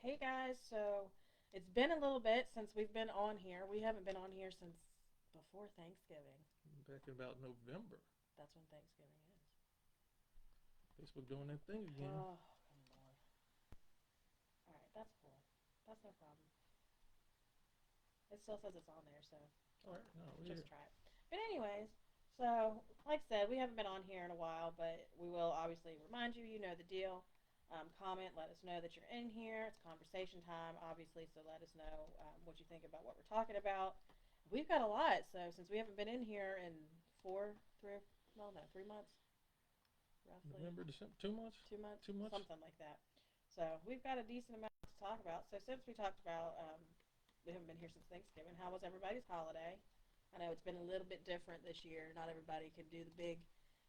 Hey guys, so it's been a little bit since we've been on here. We haven't been on here since before Thanksgiving. Back in about November. That's when Thanksgiving is. Facebook doing that thing again. Oh, come on. All right, that's cool. That's no problem. It still says it's on there, so All right, no, we're just here. try it. But anyways, so like I said, we haven't been on here in a while, but we will obviously remind you. You know the deal. Comment, let us know that you're in here. It's conversation time, obviously, so let us know what you think about what we're talking about. We've got a lot, so since we haven't been in here in four, three, well, no, 3 months, roughly November, December, 2 months? 2 months, 2 months? something like that. So we've got a decent amount to talk about. So since we talked about, we haven't been here since Thanksgiving. How was everybody's holiday? I know it's been a little bit different this year. Not everybody can do the big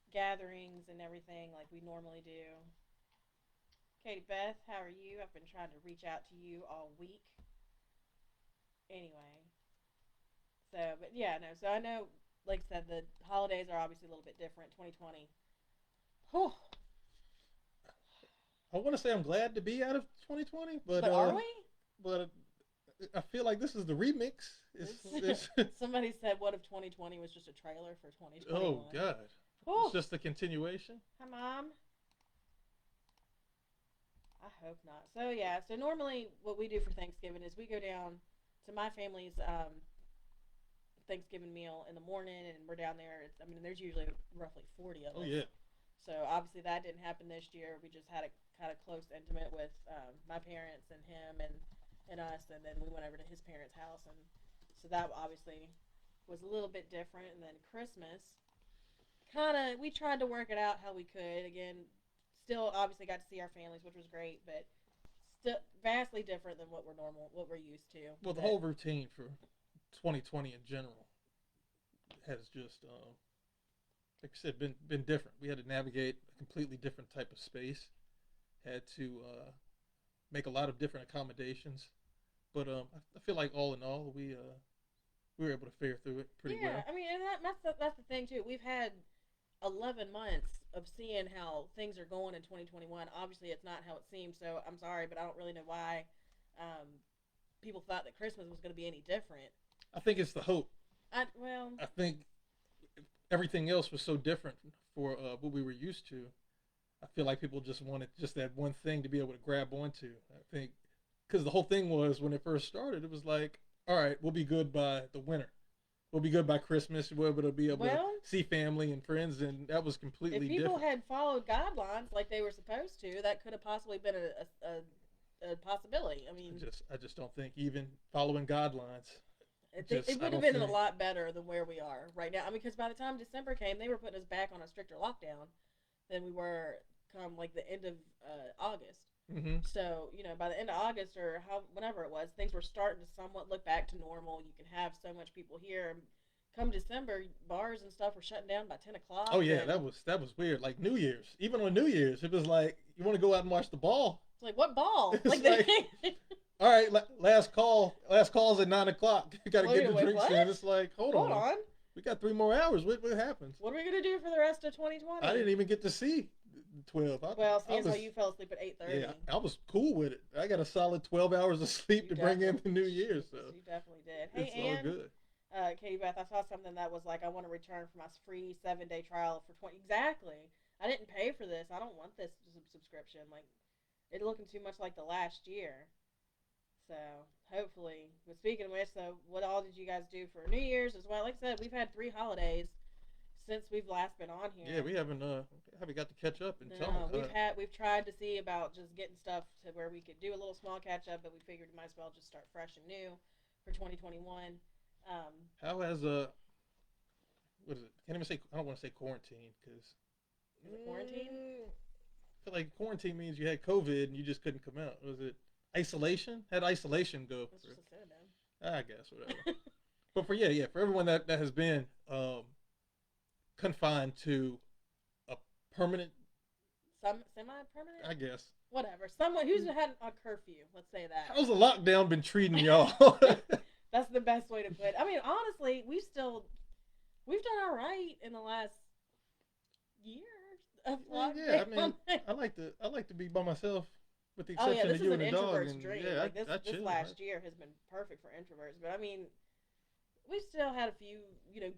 gatherings and everything like we normally do. Katie Beth, how are you? I've been trying to reach out to you all week. Anyway, so but yeah, no. So I know, like I said, the holidays are obviously a little bit different. 2020. Whew. I want to say I'm glad to be out of 2020, But are we? but I feel like this is the remix. It's Somebody said, "What if 2020 was just a trailer for oh 2021?" God, Whew. it's just a continuation. Hi, Mom. I hope not. So yeah. So normally, what we do for Thanksgiving is we go down to my family's Thanksgiving meal in the morning, and we're down there. I mean, there's usually roughly 40 of Oh us. yeah, So obviously that didn't happen this year. We just had a kind of close, intimate with my parents and him and us, and then we went over to his parents' house, and so that obviously was a little bit different. And then Christmas, kind of we tried to work it out how we could. Again, still obviously got to see our families, which was great, but still vastly different than what we're used to. well the But whole routine for 2020 in general has just like I said been different. We had to navigate a completely different type of space. Had to make a lot of different accommodations. But I feel like all in all, we were able to fare through it pretty yeah, well. I mean, and that's the thing too. We've had 11 months of seeing how things are going in 2021. Obviously, it's not how it seems, so I'm sorry, but I don't really know why um, people thought that Christmas was going to be any different. I think it's the hope. Well, I think everything else was so different for what we were used to. I feel like people just wanted just that one thing to be able to grab onto. I think because the whole thing was when it first started, it was like, all right, we'll be good by the winter. We'll be good by Christmas. We'll be able to well, see family and friends, and that was if completely people different. had followed guidelines like they were supposed to, that could have possibly been a possibility. I mean, I just don't think even following guidelines. it Just I would have don't been a think. lot better than where we are right now. I mean, because by the time December came, they were putting us back on a stricter lockdown than we were come like the end of August. Mm-hmm. So by the end of August or whenever it was, things were starting to somewhat look back to normal. You can have so much people here. Come December, bars and stuff were shutting down by 10 o'clock, Oh yeah, and that was weird. Like New Year's, even on New Year's, it was like you want to go out and watch the ball. it's like what ball? It's Like like, all right, last call. Last call's at 9 o'clock. You got to get wait, the wait, drinks what? in. It's like, hold Hold on, on. we got 3 more hours. What happens? What are we gonna do for the rest of I 2020? didn't even get to see 12. Well, I seeing as how was you fell asleep at 8:30, yeah, I was cool with it. I got a solid 12 hours of sleep you to bring in definitely the New Year, so you definitely did. Hey, it's all Ann, good. Katie Beth, I saw something that was like, I want to return for my free 7-day trial for 20. Exactly. I didn't pay for this. I don't want this subscription. Like, it's looking too much like the last year. So hopefully, but speaking of which, so what all did you guys do for New Year's as well? Like I said, we've had 3 holidays since we've last been on Yeah, here. we haven't got to catch up and tell me. No, we've tried to see about just getting stuff to where we could do a little small catch up, but we figured we might as well just start fresh and new for 2021. Um, How has what is it? Can't even say. I don't want to say quarantine because is it quarantine? I feel like quarantine means you had COVID and you just couldn't come out. Was it isolation? How'd isolation go? That's just a synonym. I guess whatever. But for yeah, for everyone that has been confined to a permanent, Some semi-permanent. I guess. Whatever. Someone who's had a curfew. Let's say How's the that. lockdown been treating y'all? That's the best way to put it. I mean, honestly, we've done all right in the last year of Yeah, I lockdown. mean, I like to be by myself with the Oh yeah, exception this of is you an and the dog. introvert's And dream. yeah, Like this I this chill. last year has been perfect for introverts. But I mean, we still had a few,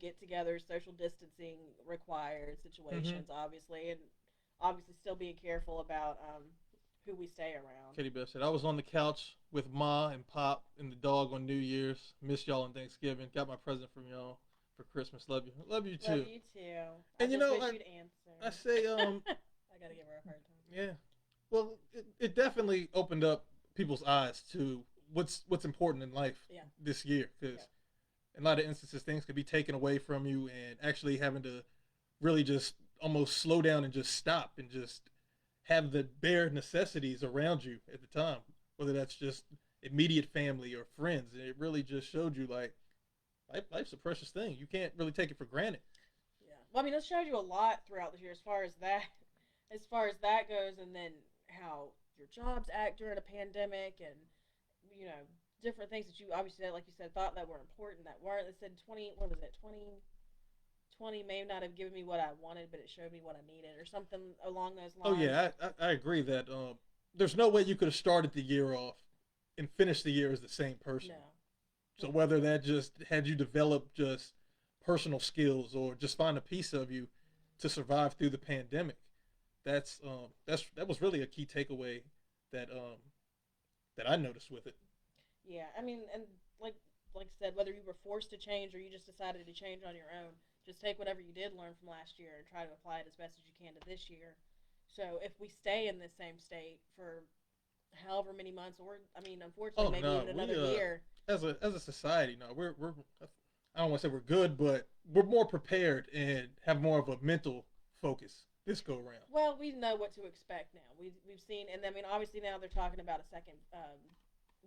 get-togethers, social distancing required Mm-hmm. situations, obviously, and obviously still being careful about who we stay around. Katie Beth said, I was on the couch with Ma and Pop and the dog on New Year's. Missed y'all on Thanksgiving. Got my present from y'all for Christmas. Love you. Love you Love too. you too. I And just wish you'd I answer. say, I gotta give her a hard time. yeah. Well, it definitely opened up people's eyes to what's important in life Yeah. this year. Because Yeah. in a lot of instances, things could be taken away from you, and actually having to really just almost slow down and just stop and just have the bare necessities around you at the time, whether that's just immediate family or friends. And it really just showed you like life's a precious thing. You can't really take it for granted. Yeah. Well, I mean, it showed you a lot throughout this year as far as that goes, and then how your jobs act during a pandemic, and you know different things that you obviously, like you said, thought that were important that weren't. It said 20. What was it? 2020 may not have given me what I wanted, but it showed me what I needed, or something along those Oh lines. yeah, I agree that there's no way you could have started the year off and finished the year as the same person. No. So whether that just had you develop just personal skills or just find a piece of you to survive through the pandemic, that was really a key takeaway that that I noticed with it. Yeah, I mean, and like I said, whether you were forced to change or you just decided to change on your own, just take whatever you did learn from last year and try to apply it as best as you can to this year. So if we stay in this same state for however many months, or I mean, unfortunately, Oh maybe no, even we another year. as a society, no, we're I don't want to say we're good, but we're more prepared and have more of a mental focus this go around. Well, we know what to expect now. We've seen, and I mean, obviously now they're talking about a second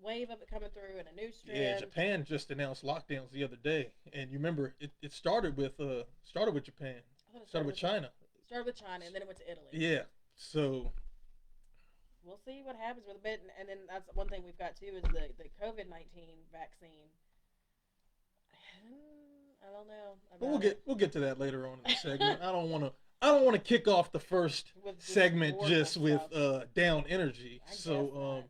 wave of it coming through and a new Yeah, strand. Japan just announced lockdowns the other day, and you remember it started with Japan, I thought it started with China. started with China, and then it went to Italy. Yeah, so We'll see what happens with a bit, and then that's one thing we've got too is the COVID-19 vaccine. I don't know but about it we'll get to that later on in the segment. I don't want to kick off the first with this segment horrible just with stuff. down energy. I guess So not.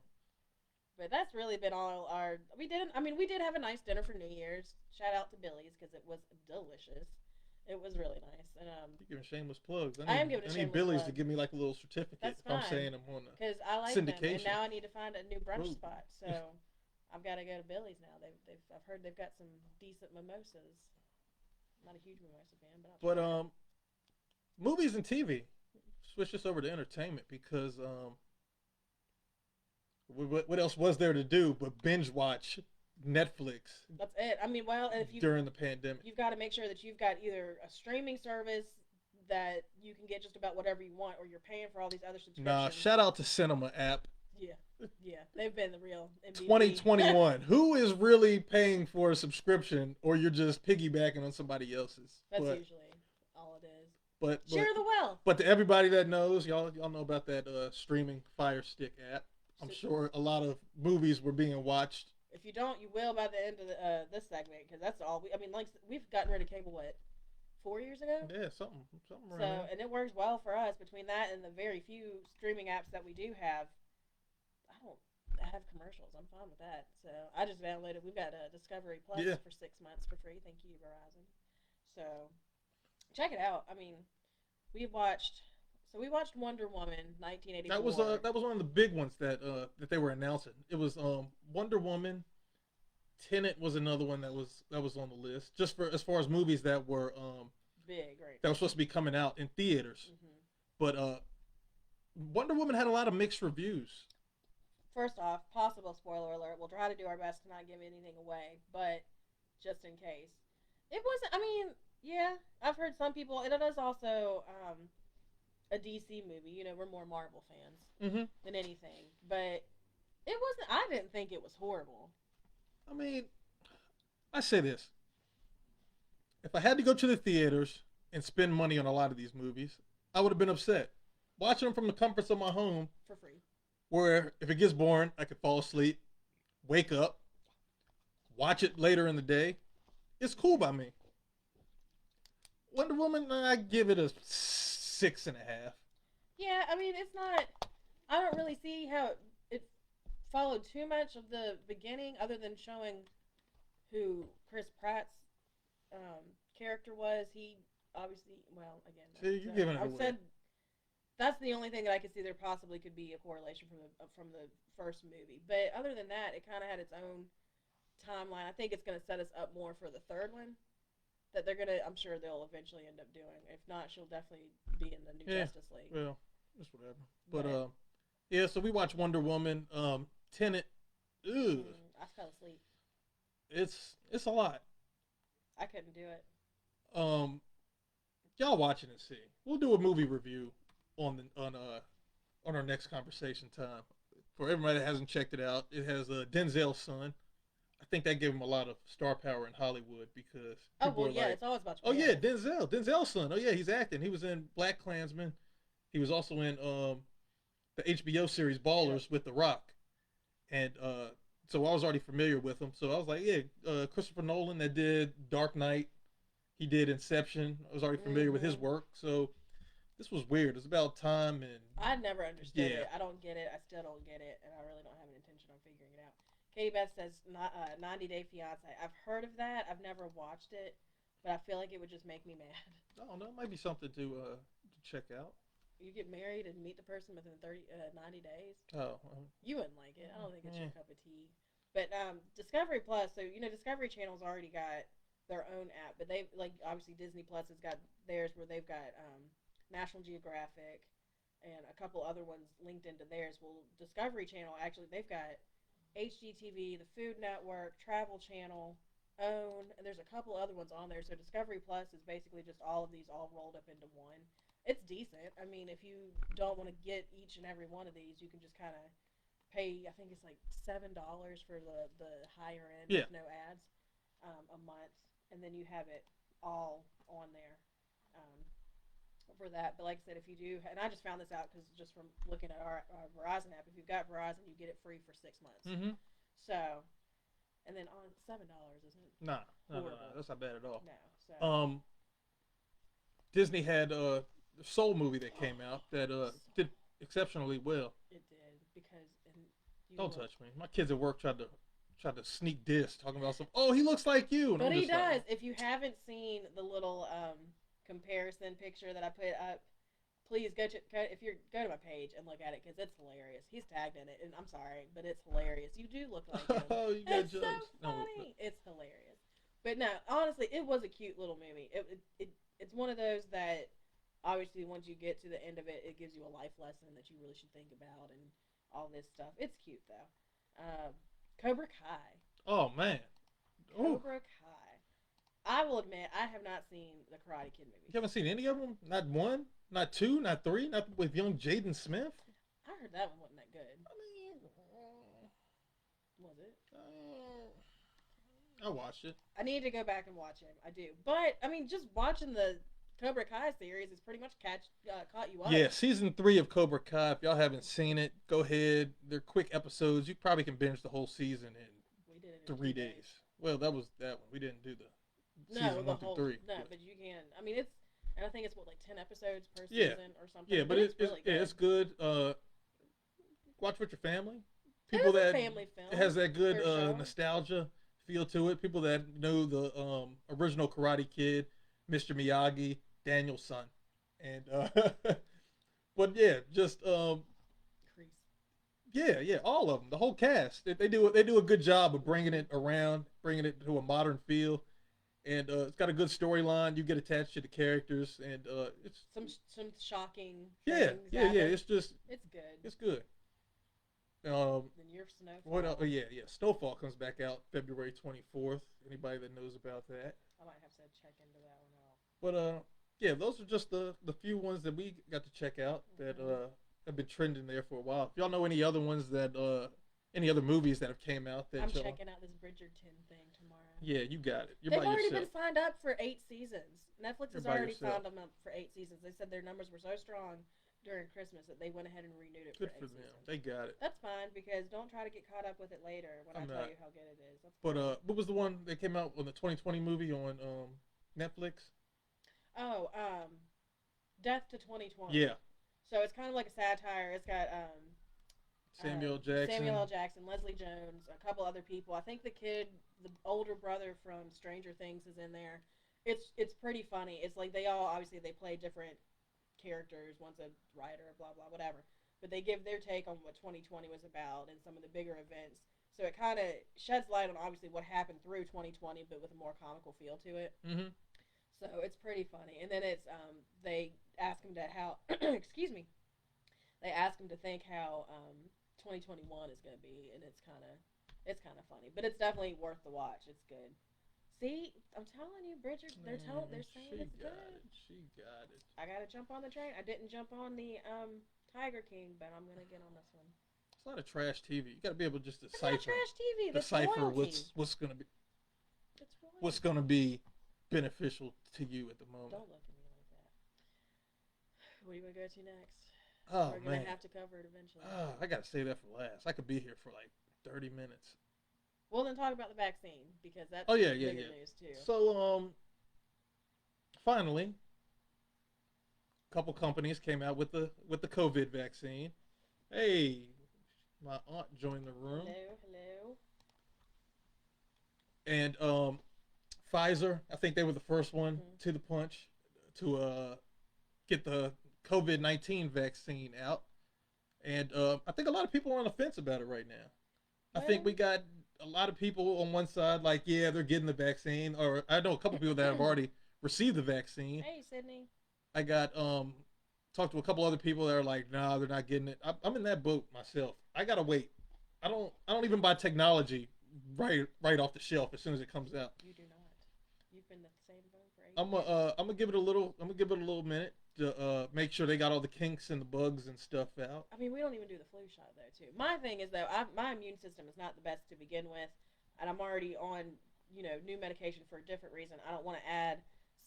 But that's really been all our. We didn't. I mean, we did have a nice dinner for New Year's. Shout out to Billy's because it was delicious. It was really nice, and you're giving shameless plugs. I am giving a I need shameless Billy's to plug. give me like a little certificate That's if I'm fine saying I'm on the because I like them, and syndication. now I need to find a new brunch Ooh. spot. So I've got to go to Billy's now. I've heard they've got some decent mimosas. I'm not a huge mimosa fan, but I'll But try it. movies and TV. Switch this over to entertainment because what else was there to do but binge watch Netflix That's it. I mean, well, if you during the pandemic? you've got to make sure that you've got either a streaming service that you can get just about whatever you want, or you're paying for all these other subscriptions. Nah, shout out to Cinema app. Yeah, yeah, they've been the real MVP. 2021. Who is really paying for a subscription, or you're just piggybacking on somebody else's? That's but, usually all it is. but Share the wealth. but to everybody that knows, y'all know about that streaming Fire Stick app. I'm So- sure a lot of movies were being watched. If you don't, you will by the end of this segment, because that's all. I mean, like we've gotten rid of cable 4 years ago. Yeah, something So, around there. and it works well for us. Between that and the very few streaming apps that we do have, I don't have commercials. I'm fine with that. So I just downloaded. We've got Discovery Plus Yeah. for 6 months for free. Thank you, Verizon. So check it out. I mean, we watched. So we watched Wonder Woman 1984. That was one of the big ones that they were announcing. It was Wonder Woman. Tenet was another one that was on the list. Just for as far as movies that were big, right? that were supposed to be coming out in theaters. Mm-hmm. But Wonder Woman had a lot of mixed reviews. First off, possible spoiler alert. We'll try to do our best to not give anything away, but just in case, it wasn't. I mean, yeah, I've heard some people. And it is also a DC movie. You know, we're more Marvel fans Mm-hmm. than anything, but it wasn't. I didn't think it was horrible. I mean, I say this. If I had to go to the theaters and spend money on a lot of these movies, I would have been upset. Watching them from the comforts of my home, For free. where if it gets boring, I could fall asleep, wake up, watch it later in the day. It's cool by me. Wonder Woman, I give it a 6.5. Yeah, I mean, it's not. I don't really see how followed too much of the beginning, other than showing who Chris Pratt's character was. He obviously, well, again, See, you're giving it I away. said that's the only thing that I could see there possibly could be a correlation from the first movie. But other than that, it kind of had its own timeline. I think it's going to set us up more for the third one. That they're gonna, I'm sure they'll eventually end up doing. If not, she'll definitely be in the new Justice League. Well, just whatever. But yeah. So we watched Wonder Woman, Tenet. Ugh. I fell asleep. It's a lot. I couldn't do it. Y'all watching and see. We'll do a movie review on our next conversation time. For everybody that hasn't checked it out, it has Denzel's son. I think that gave him a lot of star power in Hollywood because it's always about. Oh yeah, Denzel's son. Oh yeah, he's acting. He was in Black Klansman. He was also in the HBO series Ballers with The Rock, and so I was already familiar with him. So I was like, yeah, Christopher Nolan that did Dark Knight, he did Inception. I was already familiar with his work. So this was weird. It's about time, and I never understood it. I don't get it. I still don't get it, and I really don't have an intention on figuring it out. Katie Beth says 90 Day Fiance. I've heard of that. I've never watched it, but I feel like it would just make me mad. I don't know. It might be something to check out. You get married and meet the person within 90 days. Oh. You wouldn't like it. I don't think it's your cup of tea. But Discovery Plus, so Discovery Channel's already got their own app, but they obviously Disney Plus has got theirs where they've got National Geographic and a couple other ones linked into theirs. Well, Discovery Channel actually they've got HGTV, the Food Network, Travel Channel, OWN, and there's a couple other ones on there. So Discovery Plus is basically just all of these all rolled up into one. It's decent. I mean, if you don't want to get each and every one of these, you can just kind of pay. I think it's like $7 for the higher end with no ads a month, and then you have it all on there for that. But like I said, if you do, and I just found this out because just from looking at our Verizon app, if you've got Verizon, you get it free for 6 months. Mm-hmm. So, and then on $7 isn't no, that's not bad at all. No. So. Disney had Soul movie that came out that did exceptionally well. It did because don't touch me. My kids at work tried to sneak diss talking about some. Oh, he looks like you. And but he does. Like, if you haven't seen the little comparison picture that I put up, please go to my page and look at it because it's hilarious. He's tagged in it, and I'm sorry, but it's hilarious. You do look like him. Oh, you got it's jokes. So funny. No, it's hilarious. But no, honestly, it was a cute little movie. It's one of those that obviously once you get to the end of it, it gives you a life lesson that you really should think about and all this stuff. It's cute though. Cobra Kai. Oh man. Cobra Kai. I will admit I have not seen the Karate Kid movies. You haven't seen any of them? Not one? Not two? Not three? Not with young Jaden Smith? I heard that one wasn't that good. I mean, was it? I watched it. I need to go back and watch it. I do. But, I mean, just watching the Cobra Kai series has pretty much caught you up. Yeah, season 3 of Cobra Kai. If y'all haven't seen it, go ahead. They're quick episodes. You probably can binge the whole season in 3 days. Well, that was that one. We didn't do the season 1 through 3. No, but you can. I mean, and I think it's 10 episodes per season or something. Yeah, but it's really good. Yeah, it's good. Watch with your family. People that family film. It has that good nostalgia feel to it. People that know the original Karate Kid, Mr. Miyagi, Daniel's son, and but yeah, just yeah, all of them, the whole cast. They do a good job of bringing it around, bringing it to a modern feel, and it's got a good storyline. You get attached to the characters, and it's some shocking. Yeah. It's good. It's good. Then your SnowFall. What else? Oh, yeah. SnowFall comes back out February 24th. Anybody that knows about that. I might have to check into that one out. But yeah, those are just the few ones that we got to check out that have been trending there for a while. If y'all know any other ones that any other movies that have came out that I'm checking out this Bridgerton thing tomorrow. Yeah, you got it. They've already been signed up for 8 seasons. Netflix has already signed them up for 8 seasons. They said their numbers were so strong during Christmas that they went ahead and renewed it good for 8 them. seasons. They got it. That's fine because don't try to get caught up with it later when I tell you how good it is. That's but what was the one that came out on the 2020 movie on Netflix? Oh, Death to 2020. Yeah. So it's kind of like a satire. It's got Samuel Jackson. Samuel L. Jackson, Leslie Jones, a couple other people. I think the older brother from Stranger Things is in there. It's pretty funny. It's like they all obviously they play different characters. One's a writer, blah blah whatever. But they give their take on what 2020 was about and some of the bigger events. So it kind of sheds light on obviously what happened through 2020, but with a more comical feel to it. Mm-hmm. So it's pretty funny. And then it's they ask him to how excuse me. They ask him to think how 2021 is going to be, and it's kind of funny, but it's definitely worth the watch. It's good. See, I'm telling you, Bridget, they're saying it's good. She got it. I gotta jump on the train. I didn't jump on the Tiger King, but I'm gonna get on this one. It's a lot of trash TV. You got to be able just to It's not trash TV. That's decipher royalty. what's going to be It's royalty. what's going to be beneficial to you at the moment. Don't look at me like that. What do you want to go to next? Oh, We're gonna have to cover it eventually. I gotta save that for last. I could be here for like 30 minutes. Well, then talk about the vaccine because that's yeah, news too. So finally, a couple companies came out with the COVID vaccine. Hey, my aunt joined the room. Hello. And Pfizer, I think they were the first one to the punch to get the COVID-19 vaccine out. And I think a lot of people are on the fence about it right now. I think we got a lot of people on one side like, yeah, they're getting the vaccine. Or I know a couple people that have already received the vaccine. Hey, Sydney. I got talked to a couple other people that are like, nah, they're not getting it. I'm in that boat myself. I gotta wait. I don't even buy technology right off the shelf as soon as it comes out. You do not. You've been the same boat for 8 years. I'm gonna give it a little minute to make sure they got all the kinks and the bugs and stuff out. I mean, we don't even do the flu shot though, too. My thing is though, my immune system is not the best to begin with, and I'm already on new medication for a different reason. I don't want to add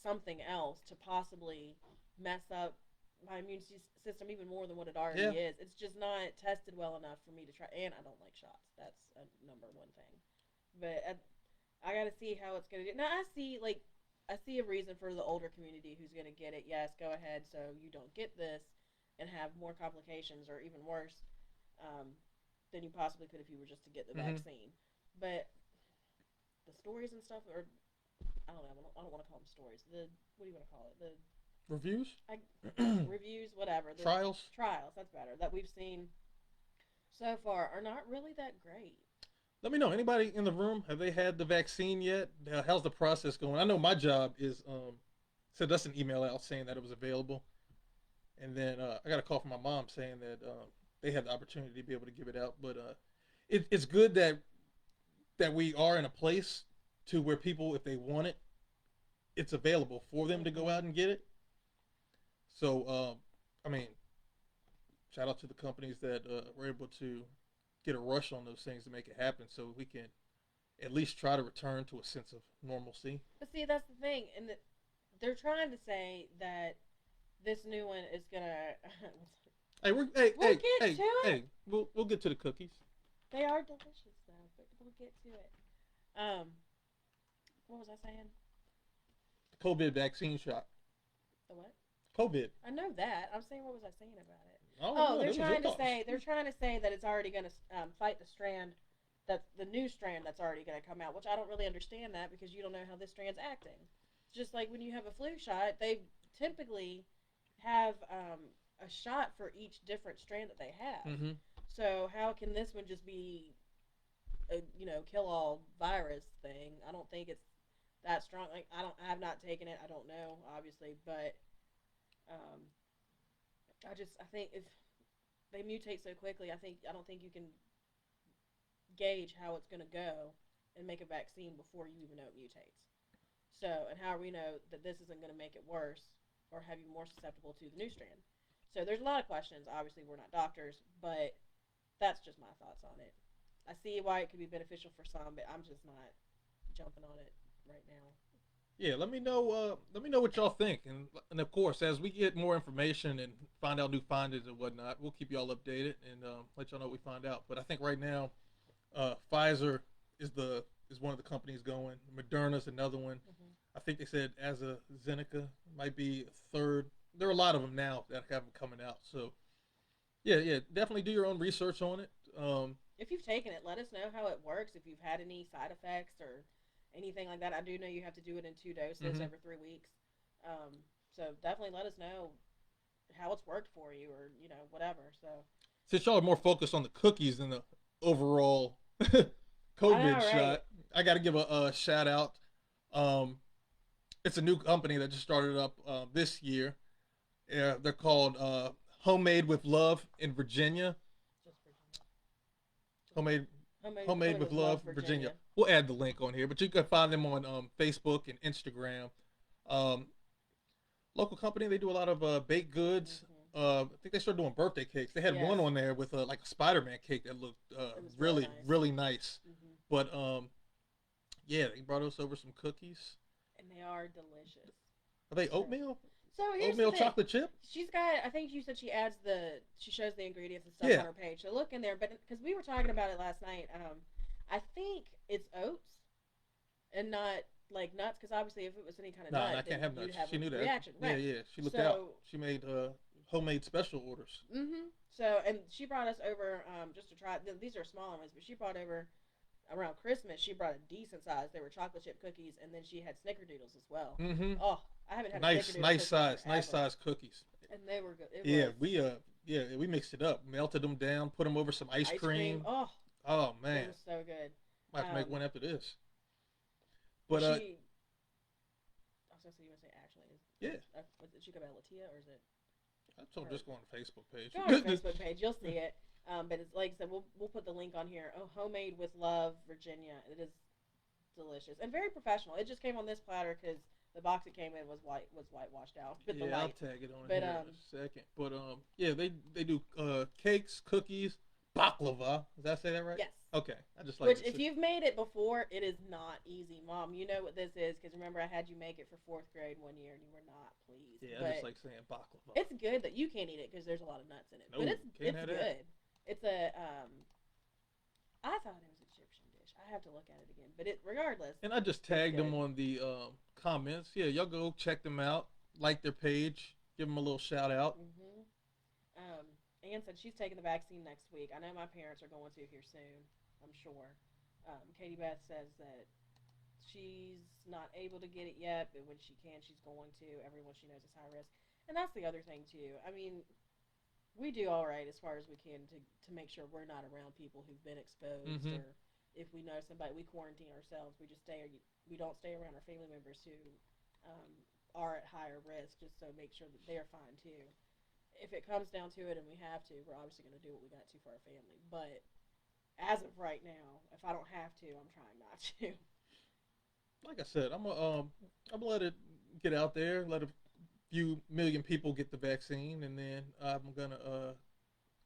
something else to possibly mess up my immune system even more than what it already is. It's just not tested well enough for me to try, and I don't like shots. That's a number one thing. But I got to see how it's going to do. Now, I see a reason for the older community who's going to get it. Yes, go ahead so you don't get this and have more complications or even worse than you possibly could if you were just to get the vaccine. But the stories and stuff are, I don't know, I don't want to call them stories. What do you want to call it? The reviews? Reviews, whatever. The Trials, that's better, that we've seen so far are not really that great. Let me know. Anybody in the room, have they had the vaccine yet? How's the process going? I know my job is, sent us an email out saying that it was available. And then I got a call from my mom saying that they had the opportunity to be able to give it out. But it's good that we are in a place to where people, if they want it, it's available for them to go out and get it. So, I mean, shout out to the companies that were able to get a rush on those things to make it happen so we can at least try to return to a sense of normalcy. But see, that's the thing. And they're trying to say that this new one is going to... We'll get to the cookies. They are delicious, though, but we'll get to it. What was I saying? The COVID vaccine shot. The what? COVID. I know that. I'm saying, what was I saying about it? They're trying to say that it's already going to fight the strand, that's the new strand that's already going to come out, which I don't really understand that because you don't know how this strand's acting. It's just like when you have a flu shot, they typically have a shot for each different strand that they have. Mm-hmm. So how can this one just be a kill-all virus thing? I don't think it's that strong. Like I have not taken it. I don't know, obviously, but I think if they mutate so quickly, I don't think you can gauge how it's going to go and make a vaccine before you even know it mutates. So, and how we know that this isn't going to make it worse or have you more susceptible to the new strand. So there's a lot of questions. Obviously, we're not doctors, but that's just my thoughts on it. I see why it could be beneficial for some, but I'm just not jumping on it right now. Yeah, let me know what y'all think, and of course, as we get more information and find out new findings and whatnot, we'll keep y'all updated and let y'all know what we find out. But I think right now, Pfizer is one of the companies going. Moderna's another one. Mm-hmm. I think they said AstraZeneca might be a third. There are a lot of them now that have them coming out. So, yeah, definitely do your own research on it. If you've taken it, let us know how it works. If you've had any side effects or anything like that, I do know you have to do it in 2 doses Mm-hmm. over 3 weeks. Um, so definitely let us know how it's worked for you, or whatever. So Since y'all are more focused on the cookies than the overall I know, COVID right? shot, I got to give a shout out. Um, it's a new company that just started up this year. They're called Homemade with Love in Virginia. Just Virginia. Just Homemade Homemade homemade with with love, Love Virginia. Virginia. We'll add the link on here, but you can find them on Facebook and Instagram. Um, Local company. They do a lot of baked goods. Hmm. I think they started doing birthday cakes. They had Yes, one on there with like a Spider-Man cake that looked it was really really nice. really nice. Hmm. But yeah, they brought us over some cookies. And they are delicious. Are they So, oatmeal? so here's the Oatmeal thing. chocolate chip? She's got. I think you said she shows the ingredients and stuff Yeah. on her page. So look in there. But because we were talking about it last night, I think it's oats and not like nuts. Because obviously, if it was any kind of No, nut, I then can't have you'd nuts. have She a knew that. reaction, Yeah, right? yeah. She looked out. So, She made homemade special orders. so and she brought us over just to try. These are smaller ones, but she brought over around Christmas. She brought a decent size. They were chocolate chip cookies, and then she had snickerdoodles as well. Mm-hmm. Oh, I haven't had a Nice, snickerdoodle nice cookie size, forever. nice size cookies. And they were good. It Yeah, was we mixed it up, melted them down, put them over some ice ice cream. cream. Oh, Oh it man, was so good. might have to make Um, one after this. but But I was gonna say, you want to say Ashley yeah, was it Chica Latia, or is it I told her? just go on the Facebook page. Go on our Facebook page, you'll see it. But it's like I said, we'll put the link on here. Oh, homemade with love, Virginia. It is delicious and very professional. It just came on this platter because the box it came in was whitewashed out with the Yeah, I'll light. tag it on But here in a second. But yeah, they do cakes, cookies, baklava. Did I say that right? yes. Okay, I just like Which, to if you've made it before, it is not easy, Mom. You know what this is because remember I had you make it for 4th grade one year and you were not pleased. Yeah, but I just like saying baklava. it's good that you can't eat it because there's a lot of nuts in it. No, But it's can't it's have good. that. It's a I thought it was an Egyptian dish. I have to look at it again. But regardless, And I just tagged them good. on the comments. Yeah, y'all go check them out, like their page, give them a little shout out. Anne said she's taking the vaccine next week. I know my parents are going to here soon. I'm sure. Katie Beth says that she's not able to get it yet, but when she can, she's going to. Everyone she knows is high risk, and that's the other thing too. I mean, we do all right as far as we can to make sure we're not around people who've been exposed, Mm-hmm. or if we know somebody, we quarantine ourselves. We don't stay around our family members who um, are at higher risk, just so make sure that they're fine too. If it comes down to it and we have to, we're obviously going to do what we got to for our family. But as of right now, if I don't have to, I'm trying not to. Like I said, I'm gonna let it get out there, let a few million people get the vaccine, and then I'm gonna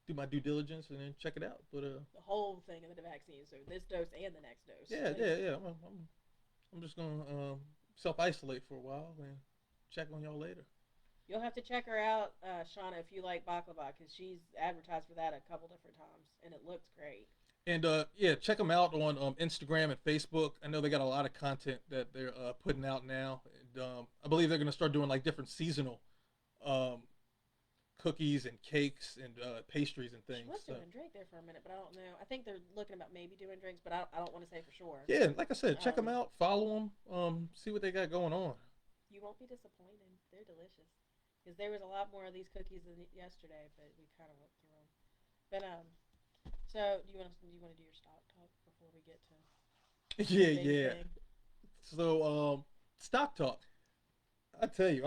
do my due diligence and then check it out. But The whole thing of the vaccine, so this dose and the next dose. yeah, yeah, yeah. I'm just gonna self isolate for a while and check on y'all later. You'll have to check her out, Shauna, if you like baklava, because she's advertised for that a couple different times, and it looks great. And yeah, check them out on Instagram and Facebook. I know they got a lot of content that they're putting out now. And, I believe they're gonna start doing like different seasonal um, cookies and cakes and pastries and things. She was So, doing drink there for a minute, but I don't know. I think they're looking about maybe doing drinks, but I don't want to say for sure. yeah, like I said, check them Um, out, follow them, see what they got going on. You won't be disappointed. They're delicious. Because there was a lot more of these cookies than yesterday, but we kind of went through them. But so do you want to do your stock talk before we get to Yeah, the big yeah. thing? So stock talk. I tell you,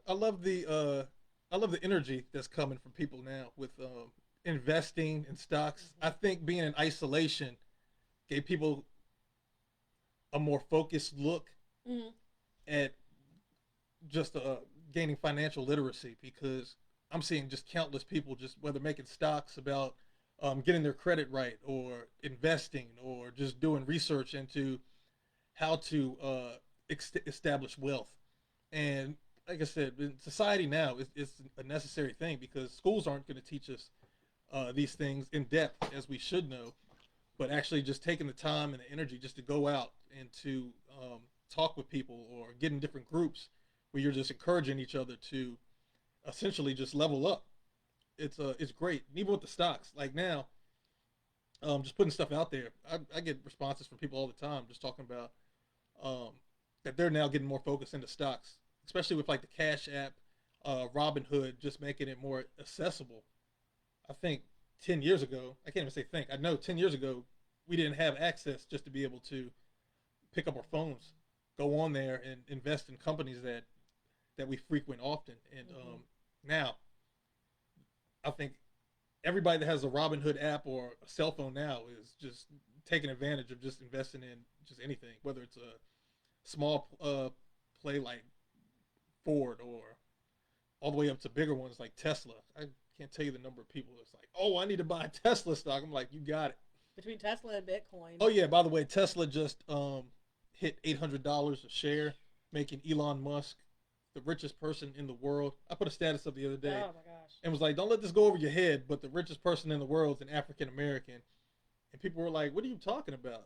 I love the energy that's coming from people now with investing in stocks. Mm-hmm. I think being in isolation gave people a more focused look Mm-hmm. at just gaining financial literacy, because I'm seeing just countless people just whether making stocks about getting their credit right or investing or just doing research into how to establish wealth. And like I said, in society now, it's a necessary thing because schools aren't going to teach us these things in depth as we should know, but actually just taking the time and the energy just to go out and to talk with people or get in different groups where you're just encouraging each other to essentially just level up. It's great. And even with the stocks, like now, just putting stuff out there. I get responses from people all the time just talking about um, that they're now getting more focused into stocks, especially with like the Cash App, Robinhood, just making it more accessible. I think 10 years ago, I can't even say think, I know 10 years ago, we didn't have access just to be able to pick up our phones, go on there and invest in companies that we frequent often. And now, I think everybody that has a Robinhood app or a cell phone now is just taking advantage of just investing in just anything, whether it's a small play like Ford or all the way up to bigger ones like Tesla. I can't tell you the number of people that's like, oh, I need to buy a Tesla stock. I'm like, you got it. Between Tesla and Bitcoin. Oh yeah, by the way, Tesla just hit $800 a share, making Elon Musk the richest person in the world. I put a status up the other day. Oh my gosh. And was like, don't let this go over your head, but the richest person in the world is an African American. And people were like, what are you talking about?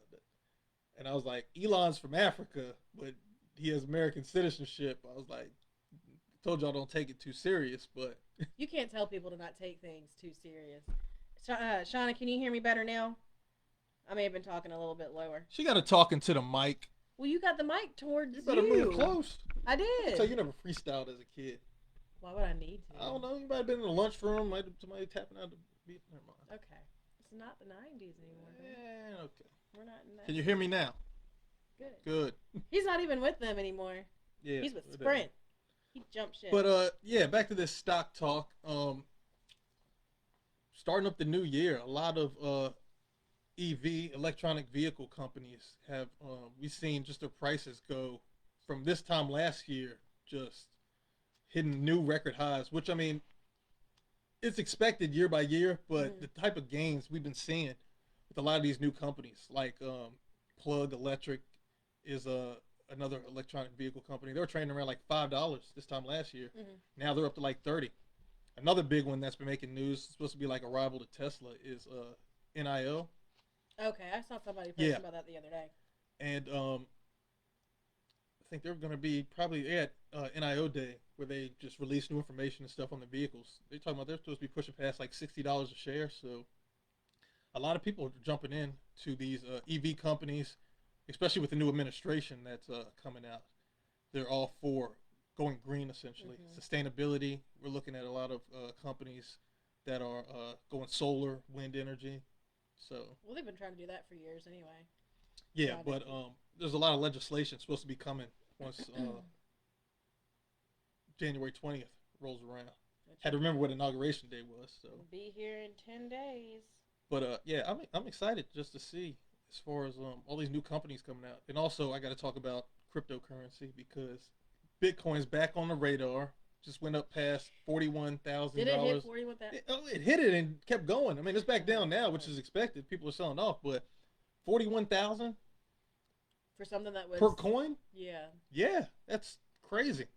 And I was like, Elon's from Africa, but he has American citizenship. I was like, told y'all don't take it too serious, but you can't tell people to not take things too serious. Shauna, can you hear me better now? I may have been talking a little bit lower. She got to talk into the mic. Well, you got the mic towards you. You better move close. I did. So you never freestyled as a kid. Why would I need to? I don't know. You might have been in the lunchroom. Might have somebody tapping out the beat. Never mind. Okay. It's not the 90s anymore. Yeah, okay. We're not in that. Can you hear me now? Good. He's not even with them anymore. Yeah. He's with Sprint. He jumped ship. But yeah, back to this stock talk. Starting up the new year, a lot of EV electronic vehicle companies have we've seen just their prices go from this time last year just hitting new record highs, which I mean it's expected year by year, but the type of gains we've been seeing with a lot of these new companies like Plug Electric is another electronic vehicle company. They were trading around like $5 this time last year. Now they're up to like 30. Another big one that's been making news, supposed to be like a rival to Tesla, is NIO. Okay, I saw somebody posting about that the other day. And I think they're going to be probably at NIO Day, where they just release new information and stuff on the vehicles. They're talking about they're supposed to be pushing past like $60 a share. So a lot of people are jumping in to these EV companies, especially with the new administration that's coming out. They're all for going green, essentially. Sustainability. We're looking at a lot of companies that are going solar, wind energy. So well, they've been trying to do that for years anyway. Yeah, but there's a lot of legislation supposed to be coming once January 20th rolls around. Had to remember what Inauguration Day was. So be here in 10 days. But yeah, I'm excited just to see as far as all these new companies coming out. And also I got to talk about cryptocurrency because Bitcoin's back on the radar. Just went up past $41,000. Did it hit 41,000? It hit it and kept going. I mean, it's back down now, which is expected. People are selling off, but 41,000 for something that was per coin? Yeah. Yeah, that's crazy.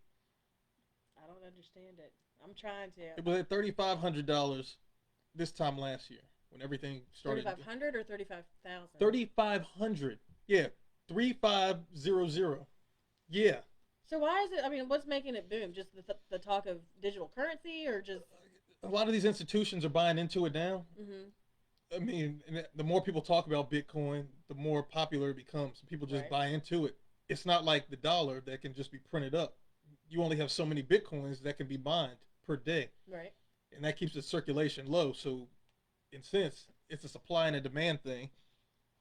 I don't understand it. I'm trying to. It was at $3,500 this time last year when everything started. 3,500 or 35,000? 3,500. Yeah, 3,500. Yeah. So why is it? I mean, what's making it boom? Just the talk of digital currency, or just a lot of these institutions are buying into it now. I mean, the more people talk about Bitcoin, the more popular it becomes. People just buy into it. It's not like the dollar that can just be printed up. You only have so many Bitcoins that can be mined per day. Right. And that keeps the circulation low. So, in a sense, it's a supply and a demand thing.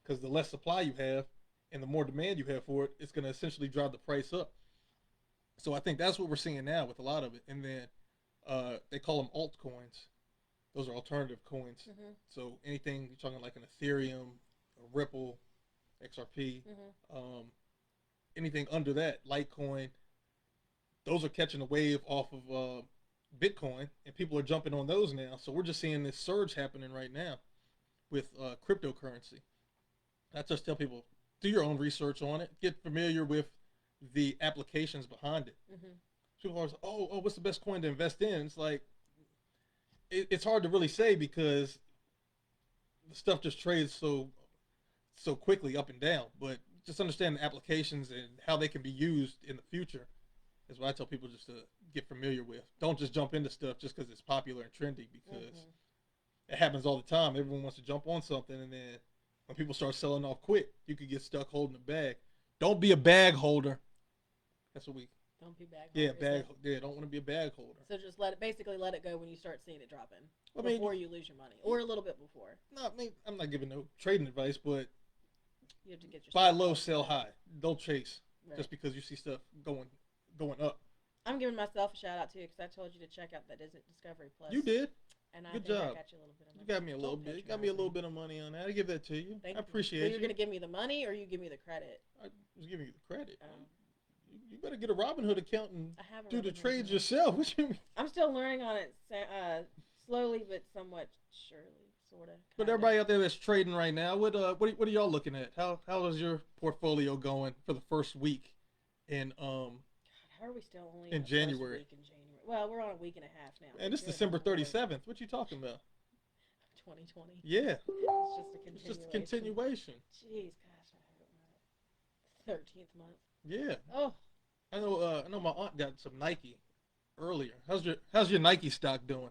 Because the less supply you have and the more demand you have for it, it's going to essentially drive the price up. So I think that's what we're seeing now with a lot of it. And then they call them altcoins. Those are alternative coins. So anything, you're talking like an Ethereum, a Ripple, XRP, anything under that, Litecoin, those are catching a wave off of Bitcoin, and people are jumping on those now. So we're just seeing this surge happening right now with cryptocurrency. I just tell people, do your own research on it. Get familiar with the applications behind it. People are like, oh, what's the best coin to invest in? It's like, it's hard to really say because the stuff just trades so quickly up and down. But just understand the applications and how they can be used in the future is what I tell people just to get familiar with. Don't just jump into stuff just because it's popular and trendy, because It happens all the time. Everyone wants to jump on something, and then when people start selling off quick, you could get stuck holding a bag. Don't be a bag holder. That's what we. Don't be bag Yeah, holders. bag. Yeah, don't want to be a bag holder. So just basically let it go when you start seeing it dropping. I mean, before you lose your money, or a little bit before. No, I mean, I'm not giving no trading advice, but you have to get your buy low, sell high. Don't chase right. just because you see stuff going up. I'm giving myself a shout out too because I told you to check out that Discovery Plus. You did. And I Good think job. I got you a little bit of money. You got me a little bit. You got me a little bit of money on that. I give that to you. Thank I appreciate you. you. You're going to give me the money or you give me the credit? I was giving you the credit. You better get a Robinhood account and do the trades account. yourself. What you mean? I'm still learning on it slowly but somewhat surely, sort of. But everybody out there that's trading right now, what are y'all looking at? How is your portfolio going for the first week in God, how are we still only in January? Week in January? Well, we're on a week and a half now. And it's December 37th. What you talking about? 2020. Yeah. It's just a continuation. Jeez, gosh, I hope not. 13th month. Yeah. Oh. I know my aunt got some Nike earlier. How's your Nike stock doing?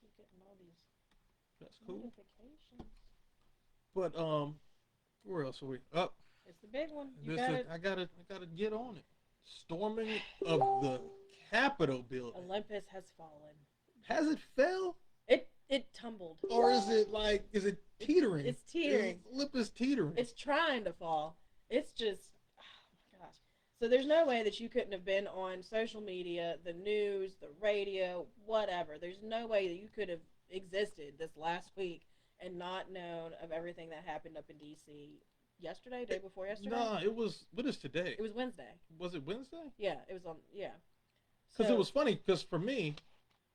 Keep getting all these That's cool. notifications. But where else are we? Up. It's the big one. I gotta get on it. Storming of the Capitol building. Olympus has fallen. Has it fell? It tumbled. Or is it teetering? It's teetering. Olympus teetering. It's trying to fall. It's just, oh my gosh. So there's no way that you couldn't have been on social media, the news, the radio, whatever. There's no way that you could have existed this last week and not known of everything that happened up in D.C. yesterday, day before yesterday? No, it was, what is today? It was Wednesday. Was it Wednesday? Yeah, it was on, yeah. Because it was funny, because for me,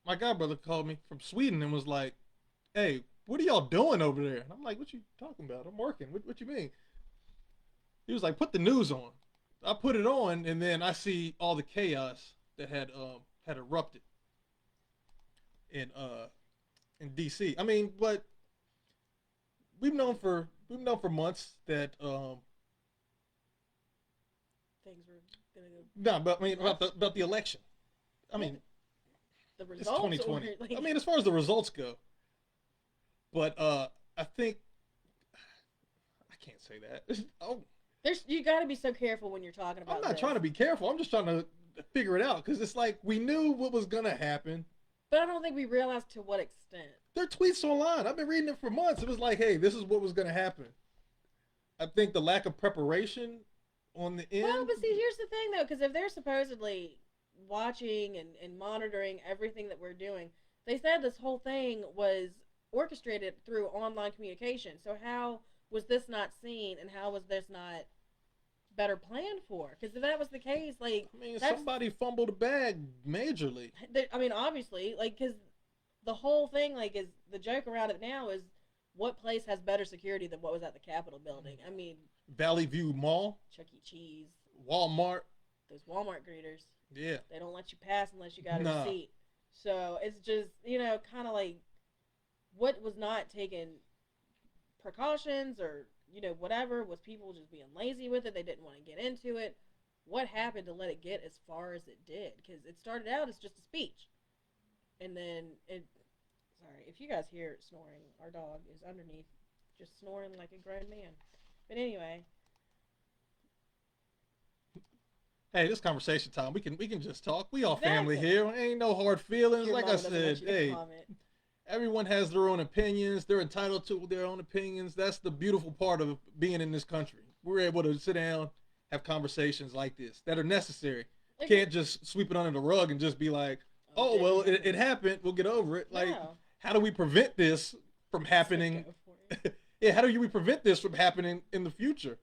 my godbrother called me from Sweden and was like, hey, what are y'all doing over there? And I'm like, what you talking about? I'm working. What you mean? He was like, put the news on. I put it on, and then I see all the chaos that had erupted in D.C. I mean, but we've known for months that things were gonna go. No, but I mean about the election. I mean, the results. It's 2020. I mean, as far as the results go. But I think I can't say that. Oh, you got to be so careful when you're talking about. I'm not trying to be careful. I'm just trying to figure it out because it's like we knew what was gonna happen. But I don't think we realized to what extent. Their tweets online. I've been reading it for months. It was like, hey, this is what was gonna happen. I think the lack of preparation on the end. Well, but see, here's the thing though, because if they're supposedly watching and monitoring everything that we're doing, they said this whole thing was orchestrated through online communication. So how was this not seen, and how was this not better planned for? Because if that was the case, like, I mean, somebody fumbled a bag majorly. I mean, obviously, like, because the whole thing, like, is the joke around it now is what place has better security than what was at the Capitol building? I mean, Valley View Mall, Chuck E. Cheese, Walmart, those Walmart greeters. Yeah, they don't let you pass unless you got a receipt. So it's just, kind of like, what was not taken precautions or whatever, was people just being lazy with it, they didn't want to get into it. What happened to let it get as far as it did? Because it started out as just a speech, and then sorry if you guys hear snoring, our dog is underneath just snoring like a grown man. But anyway, hey, this conversation time, we can just talk. We all family here. Ain't no hard feelings. Like I said, hey, everyone has their own opinions. They're entitled to their own opinions. That's the beautiful part of being in this country. We're able to sit down, have conversations like this that are necessary. Can't just sweep it under the rug and just be like, oh, well, it happened. We'll get over it. Like, how do we prevent this from happening? Yeah, how do we prevent this from happening in the future?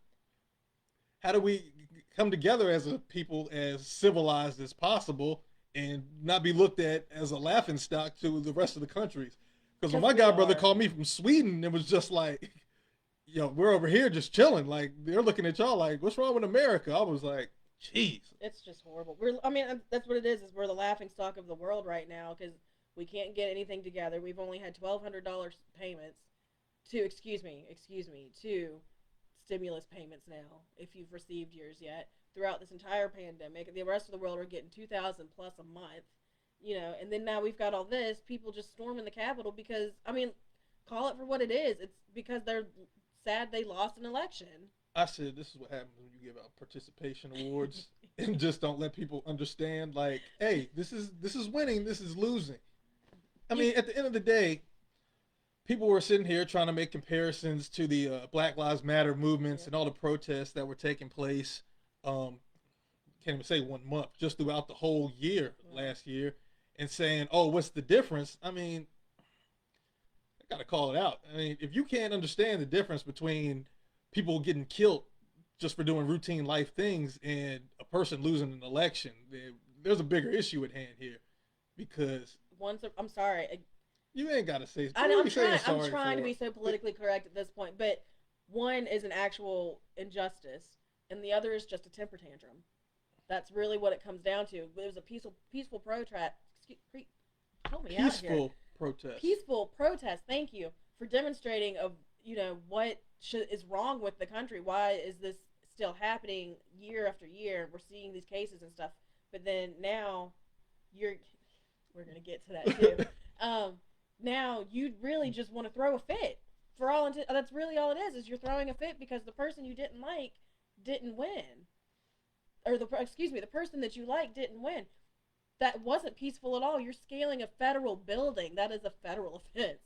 How do we come together as a people as civilized as possible and not be looked at as a laughingstock to the rest of the countries? Because when my godbrother called me from Sweden, it was just like, we're over here just chilling. Like, they're looking at y'all like, what's wrong with America? I was like, jeez. It's just horrible. That's what it is we're the laughingstock of the world right now because we can't get anything together. We've only had $1,200 payments to stimulus payments now, if you've received yours yet. throughout this entire pandemic. The rest of the world are getting 2,000 plus a month, and then now we've got all this, people just storming the Capitol because, call it for what it is. It's because they're sad they lost an election. I said this is what happens when you give out participation awards and just don't let people understand, like, hey, this is winning, this is losing. I mean, at the end of the day, people were sitting here trying to make comparisons to the Black Lives Matter movements and all the protests that were taking place. Can't even say 1 month, just throughout the whole year last year, and saying, oh, what's the difference? I mean, I gotta call it out. I mean, if you can't understand the difference between people getting killed just for doing routine life things and a person losing an election, there's a bigger issue at hand here. Because I'm sorry. You ain't gotta say. I know, I'm trying to be so politically correct at this point, but one is an actual injustice, and the other is just a temper tantrum. That's really what it comes down to. It was a peaceful protest. Help me out here. Peaceful protest. Peaceful protest. Thank you for demonstrating of what is wrong with the country. Why is this still happening year after year? We're seeing these cases and stuff, but then now we're gonna get to that too. Now you really just want to throw a fit. That's really all it is you're throwing a fit because the person you didn't like didn't win. Or the person that you like didn't win. That wasn't peaceful at all. You're scaling a federal building. That is a federal offense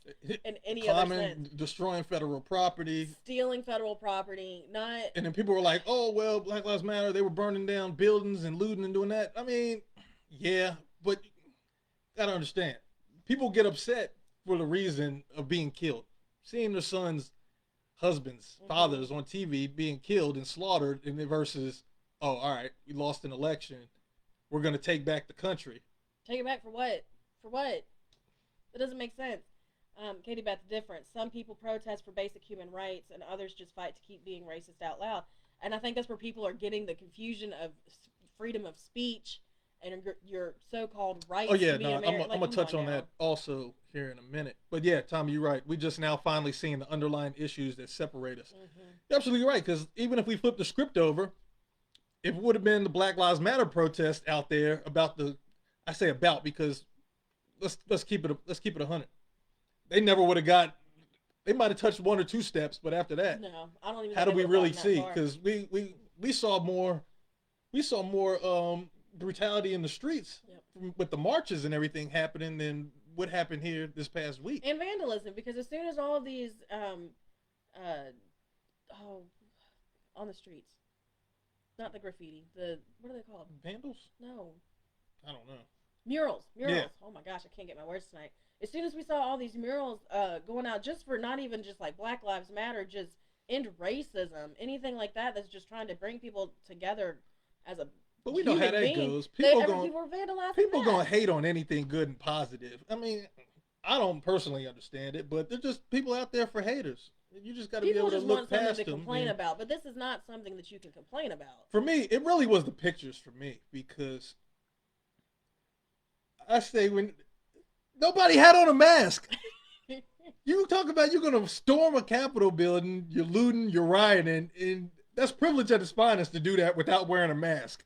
in any other sense. Destroying federal property. Stealing federal property. And then people were like, oh, well, Black Lives Matter, they were burning down buildings and looting and doing that. I mean, yeah, but you gotta understand. People get upset for the reason of being killed. Seeing their sons, husbands, fathers on TV being killed and slaughtered, and versus, oh, all right, we lost an election. We're going to take back the country. Take it back for what? For what? It doesn't make sense. Katie, about the difference. Some people protest for basic human rights, and others just fight to keep being racist out loud. And I think that's where people are getting the confusion of freedom of speech and your so-called rights. Oh yeah, to be no, American. I'm gonna touch on that also here in a minute. But yeah, Tommy, you're right. We just now finally seeing the underlying issues that separate us. You're absolutely right, because even if we flip the script over, if it would have been the Black Lives Matter protest out there about I say about because let's keep it 100. They never would have got. They might have touched 1 or 2 steps, but after that, no, I don't even. How do we really see? Because we saw more. We saw more brutality in the streets with the marches and everything happening than what happened here this past week. And vandalism, because as soon as all of these on the streets, not the graffiti, what are they called? Vandals? No, I don't know. Murals. Yeah. Oh my gosh, I can't get my words tonight. As soon as we saw all these murals going out, just for not even just like Black Lives Matter, just end racism, anything like that, that's just trying to bring people together as a. But we know how that goes. People gonna hate on anything good and positive. I mean, I don't personally understand it, but they're just people out there for haters. You just got to be able to look past them. People just want something to complain about, but this is not something that you can complain about. For me, it really was the pictures for me, because I say when nobody had on a mask. You talk about you're gonna storm a Capitol building, you're looting, you're rioting, and that's privilege at its finest to do that without wearing a mask.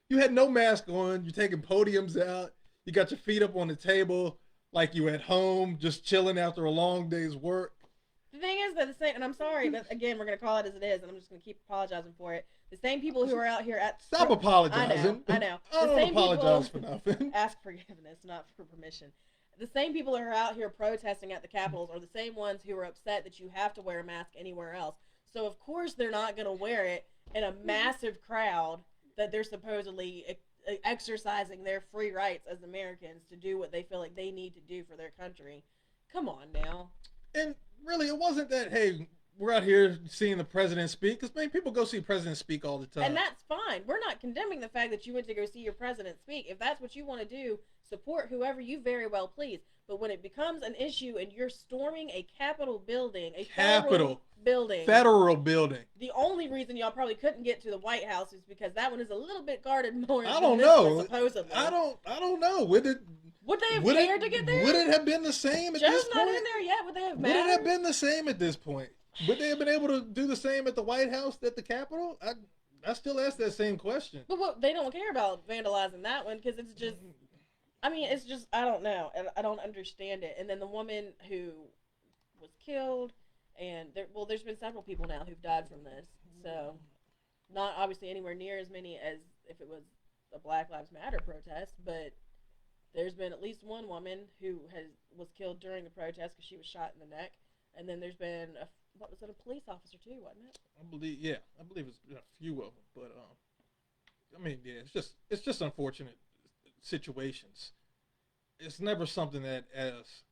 You had no mask on. You're taking podiums out. You got your feet up on the table like you at home, just chilling after a long day's work. The thing is that the same, and I'm sorry, but again, we're going to call it as it is, and I'm just going to keep apologizing for it. The same people who are out here at... Stop apologizing. I know. I don't apologize for nothing. Ask forgiveness, not for permission. The same people who are out here protesting at the Capitals are the same ones who are upset that you have to wear a mask anywhere else. So, of course, they're not going to wear it in a massive crowd that they're supposedly exercising their free rights as Americans to do what they feel like they need to do for their country. Come on now. And really, it wasn't that, hey, we're out here seeing the president speak, because many people go see presidents speak all the time. And that's fine. We're not condemning the fact that you went to go see your president speak. If that's what you want to do, support whoever you very well please. But when it becomes an issue and you're storming a Capitol building, federal building. The only reason y'all probably couldn't get to the White House is because that one is a little bit guarded more. I don't know. Supposedly. I don't know. Would they have cared to get there? Would it have been the same at this point? Joe's not in there yet. Would they have mattered? Would it have been the same at this point? Would they have been able to do the same at the White House, at the Capitol? I still ask that same question. But what, they don't care about vandalizing that one because it's just. I mean, it's just I don't know. I don't understand it. And then the woman who was killed, and there's been several people now who've died from this. So, not obviously anywhere near as many as if it was a Black Lives Matter protest, but there's been at least one woman who was killed during the protest because she was shot in the neck, and then there's been a police officer too, wasn't it? I believe it's been a few of them, but I mean, yeah, it's just unfortunate situations. It's never something that as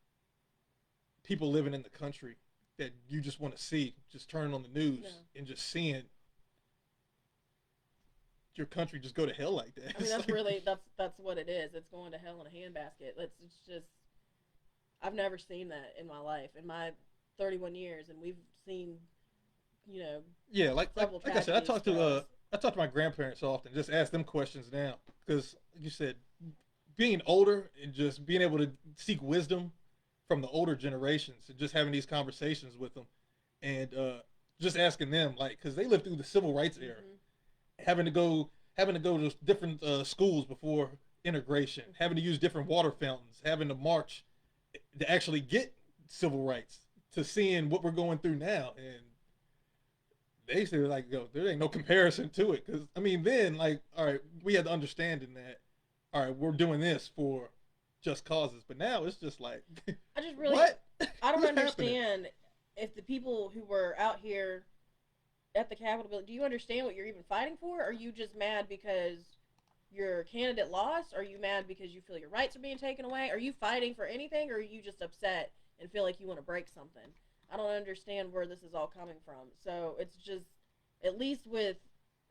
people living in the country that you just want to see, just turning on the news and just seeing your country just go to hell like that. I mean, that's what it is. It's going to hell in a handbasket. It's just I've never seen that in my life, in my 31 years, and we've seen, yeah, like I said, I talk to my grandparents often, just ask them questions now, because like you said, being older and just being able to seek wisdom from the older generations and just having these conversations with them and just asking them, like, because they lived through the civil rights era, having to go to different schools before integration, having to use different water fountains, having to march to actually get civil rights, to seeing what we're going through now. And they say, like, there ain't no comparison to it, because I mean, then, like, all right, we had the understanding that, all right, we're doing this for just causes, but now it's just like, I just really, what? I don't What's understand happening? if the people who were out here at the Capitol building, do you understand what you're even fighting for? Are you just mad because your candidate lost? Are you mad because you feel your rights are being taken away? Are you fighting for anything, or are you just upset and feel like you want to break something? I don't understand where this is all coming from. So it's just, at least with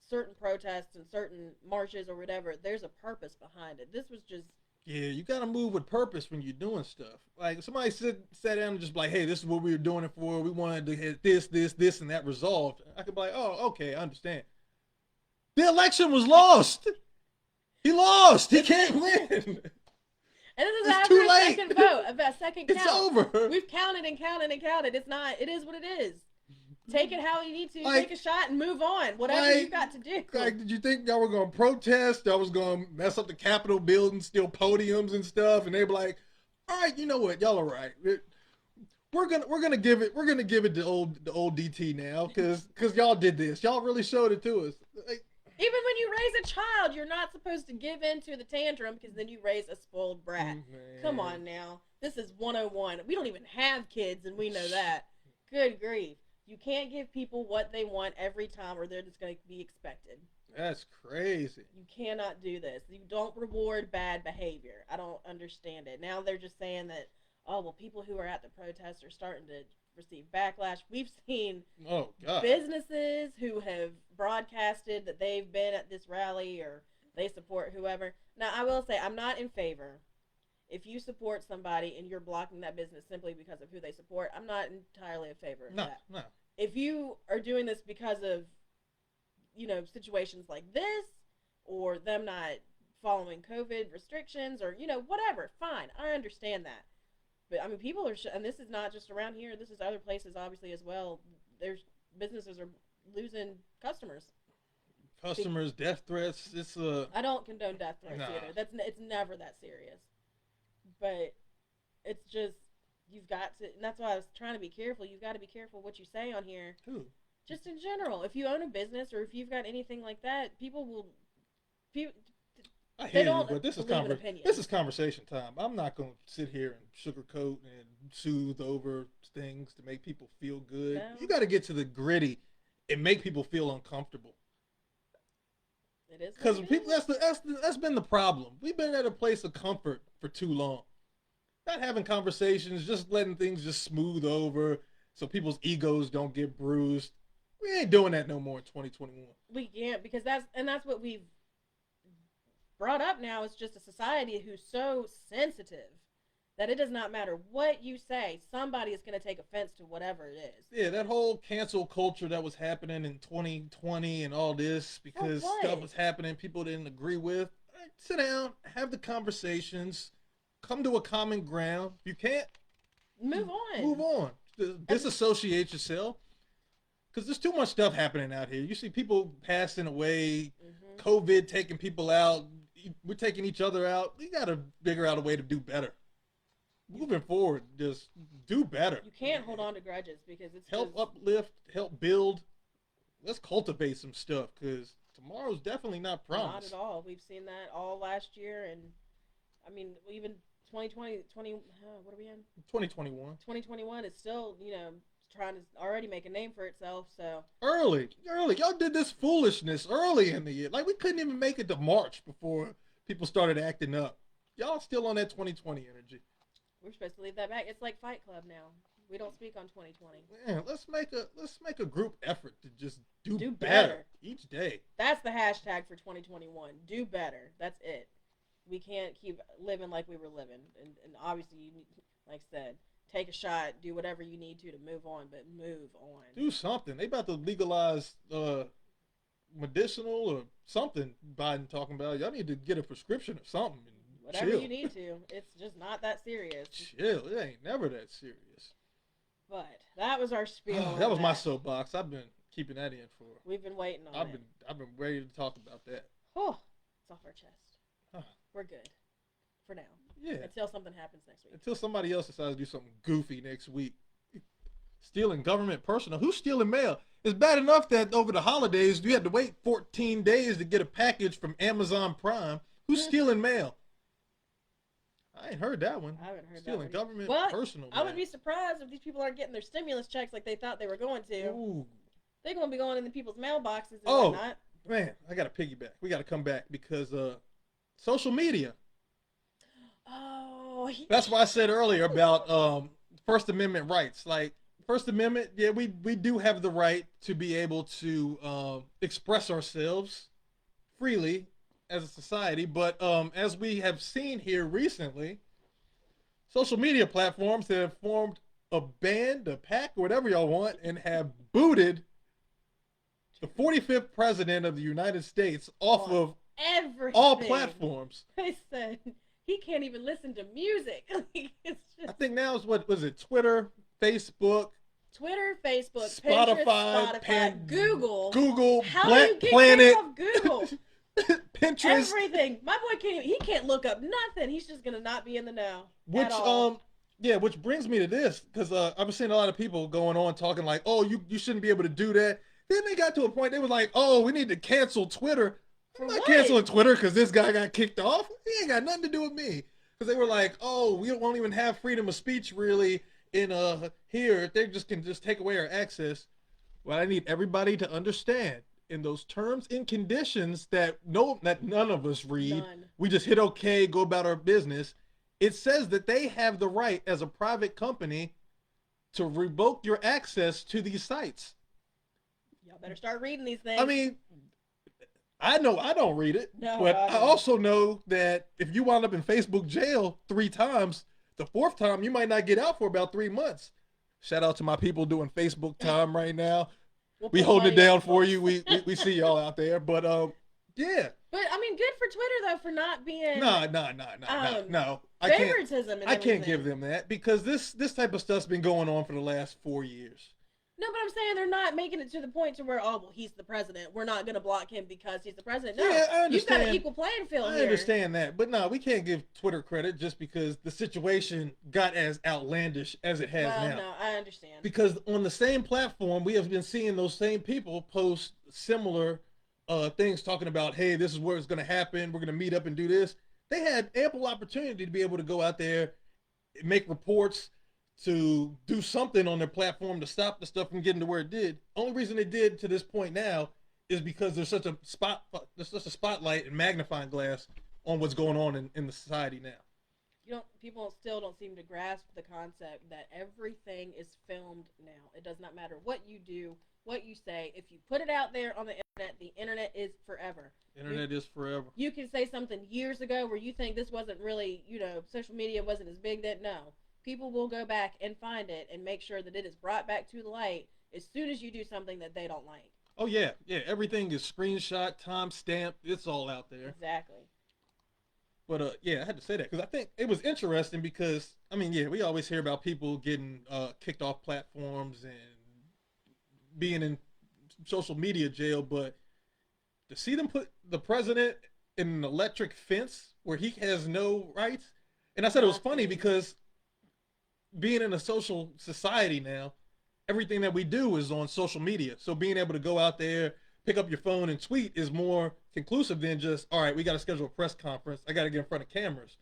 certain protests and certain marches or whatever, there's a purpose behind it. This was just, Yeah, you gotta move with purpose when you're doing stuff. Like, if somebody sat down and just be like, hey, this is what we were doing it for. We wanted to get this, and that resolved. I could be like, oh, okay, I understand. The election was lost. He lost. He can't win. and this is It's after too a late. second vote, a second count. It's over. We've counted and counted and counted. It's not, it is what it is. Take it how you need to. Like, take a shot and move on. Whatever you've got to do. Like, did you think y'all were going to protest? Y'all was going to mess up the Capitol building, steal podiums and stuff, and they were like, all right, you know what? Y'all are right. We're gonna give it the old DT now, because y'all did this. Y'all really showed it to us. Like, even when you raise a child, you're not supposed to give in to the tantrum, because then you raise a spoiled brat. Man. Come on now. This is 101. We don't even have kids, and we know that. Good grief. You can't give people what they want every time, or they're just going to be expected. That's crazy. You cannot do this. You don't reward bad behavior. I don't understand it. Now they're just saying that, oh, well, people who are at the protests are starting to receive backlash. We've seen businesses who have broadcasted that they've been at this rally or they support whoever. Now, I will say, I'm not in favor. If you support somebody and you're blocking that business simply because of who they support, I'm not entirely in favor of that. No. If you are doing this because of, situations like this, or them not following COVID restrictions, or, whatever, fine. I understand that. But, I mean, people are, and this is not just around here, this is other places, obviously, as well. Businesses are losing customers. Death threats, it's I don't condone death threats either. It's never that serious. But it's just, you've got to, and that's why I was trying to be careful. You've got to be careful what you say on here. Who? Just in general. If you own a business or if you've got anything like that, people will, I hear you, but this is conversation time. I'm not going to sit here and sugarcoat and soothe over things to make people feel good. No. You got to get to the gritty and make people feel uncomfortable. It is because people. That's been the problem. We've been at a place of comfort for too long. Not having conversations, just letting things just smooth over so people's egos don't get bruised. We ain't doing that no more in 2021. We can't, because that's what we've brought up now. Is just a society who's so sensitive that it does not matter what you say, somebody is going to take offense to whatever it is. Yeah, that whole cancel culture that was happening in 2020 and all this, because stuff was happening people didn't agree with. Right, sit down, have the conversations, come to a common ground. You can't move on. Disassociate yourself. because there's too much stuff happening out here. You see people passing away, Hmm. COVID taking people out. We're taking each other out. We got to figure out a way to do better. Moving forward, just do better. You can't hold on to grudges because it's Help just uplift, help build. Let's cultivate some stuff because tomorrow's definitely not not promised. at all. We've seen that all last year, and I mean, even 2020, what are we in? 2021. 2021 is still, trying to already make a name for itself. So Early. Y'all did this foolishness early in the year. Like, we couldn't even make it to March before people started acting up. Y'all still on that 2020 energy. we're supposed to leave that back. It's like Fight Club now. We don't speak on 2020. Man, let's make a group effort to just do Do better better. each day. That's the hashtag for 2021. Do better. That's it. We can't keep living like we were living. And obviously, you need, like I said, take a shot, do whatever you need to move on, but move on. Do something. They about to legalize medicinal or something. Biden talking about. Y'all need to get a prescription or something. And Whatever chill. you need to. It's just not that serious. Chill. It ain't never that serious. But that was our spiel. That on was my soapbox. I've been keeping that in for. We've been waiting on it. I've been ready to talk about that. Oh, it's off our chest. Huh. We're good. For now. Yeah. Until something happens next week. Until somebody else decides to do something goofy next week. Stealing government personnel. Who's stealing mail? It's bad enough that over the holidays you had to wait 14 days to get a package from Amazon Prime. Who's stealing mail? I ain't heard that one. I haven't heard Stealing that one. government Well, personal mail. I wouldn't be surprised if these people aren't getting their stimulus checks like they thought they were going to. Ooh. They're going to be going into people's mailboxes and Oh. whatnot. Man, I got to piggyback. We got to come back because social media. Oh. That's why I said earlier about First Amendment rights. Like, First Amendment, yeah, we do have the right to be able to express ourselves freely as a society. But as we have seen here recently, social media platforms have formed a band, a pack, whatever y'all want, and have booted the 45th president of the United States off of Everything. all platforms. They said he can't even listen to music. It's just I think now is what was it? Twitter, Facebook, Twitter, Facebook, Spotify, Pinterest, Google. Google, How Black do you get Planet, kicked off Google? Pinterest. Everything. My boy he can't look up nothing. He's just gonna not be in the know. Which at all. which brings me to this because I've been seeing a lot of people going on talking like, oh, you shouldn't be able to do that. Then they got to a point they were like, oh, we need to cancel Twitter. I'm not what? canceling Twitter because this guy got kicked off. He ain't got nothing to do with me. Because they were like, oh, we won't even have freedom of speech really in here. They can just take away our access. Well, I need everybody to understand in those terms and conditions that none of us read. None. We just hit okay, go about our business. It says that they have the right as a private company to revoke your access to these sites. Y'all better start reading these things. I mean, I know I don't read it, No, but I I don't. also know that if you wound up in Facebook jail 3 times, the 4th time you might not get out for about 3 months. Shout out to my people doing Facebook time right now. We'll We put holding it money down on for folks. you. We see y'all out there, but yeah. But I mean, good for Twitter though for not being No. I can't. favoritism. And I can't everything. give them that because this type of stuff's been going on for the last 4 years. No, but I'm saying they're not making it to the point to where, oh, well, he's the president. We're not going to block him because he's the president. No, Yeah, I you've got an understand. equal playing field I here. understand that, but no, we can't give Twitter credit just because the situation got as outlandish as it has Well, now. no, I understand. Because on the same platform, we have been seeing those same people post similar things talking about, hey, this is where it's going to happen. We're going to meet up and do this. They had ample opportunity to be able to go out there, make reports, to do something on their platform to stop the stuff from getting to where it did. Only reason they did to this point now is because there's such a spotlight and magnifying glass on what's going on in the society now. People still don't seem to grasp the concept that everything is filmed now. It does not matter what you do, what you say. If you put it out there on the internet is forever. Internet is forever. You can say something years ago where you think this wasn't really, social media wasn't as big then. No. People will go back and find it and make sure that it is brought back to the light as soon as you do something that they don't like. Oh yeah. Everything is screenshot, time stamped. It's all out there. Exactly. But I had to say that because I think it was interesting because we always hear about people getting kicked off platforms and being in social media jail, but to see them put the president in an electric fence where he has no rights, and I said it was funny because being in a social society now, everything that we do is on social media. So being able to go out there, pick up your phone and tweet is more conclusive than just, all right, we got to schedule a press conference. I got to get in front of cameras.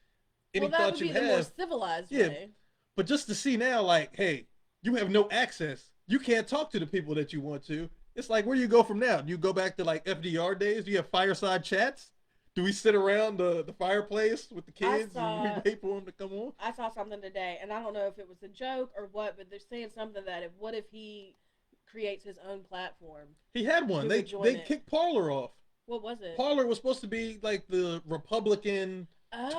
Any well, that thoughts would be you the have, more civilized yeah, way. but just to see now, like, hey, you have no access. You can't talk to the people that you want to. It's like, where do you go from now? Do you go back to like FDR days? Do you have fireside chats? Do we sit around the fireplace with the kids and we wait for them to come on? I saw something today, and I don't know if it was a joke or what, but they're saying something that what if he creates his own platform? He had one. They kicked Parler off. What was it? Parler was supposed to be like the Republican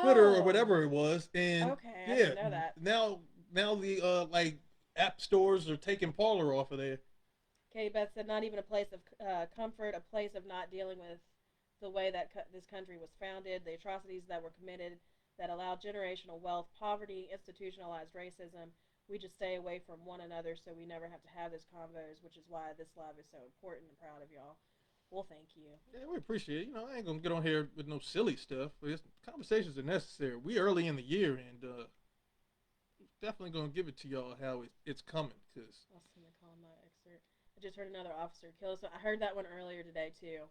Twitter or whatever it was, and okay, I didn't know that. Now the like app stores are taking Parler off of there. Katie Beth said, not even a place of comfort, a place of not dealing with the way that this country was founded, the atrocities that were committed that allowed generational wealth, poverty, institutionalized racism. We just stay away from one another so we never have to have these convos, which is why this live is so important and proud of y'all. Well, thank you. Yeah, we appreciate it. You know, I ain't going to get on here with no silly stuff. Conversations are necessary. We early in the year, and definitely going to give it to y'all how it's coming. Cause I'll send the call my excerpt. I just heard another officer killed. So I heard that one earlier today, too.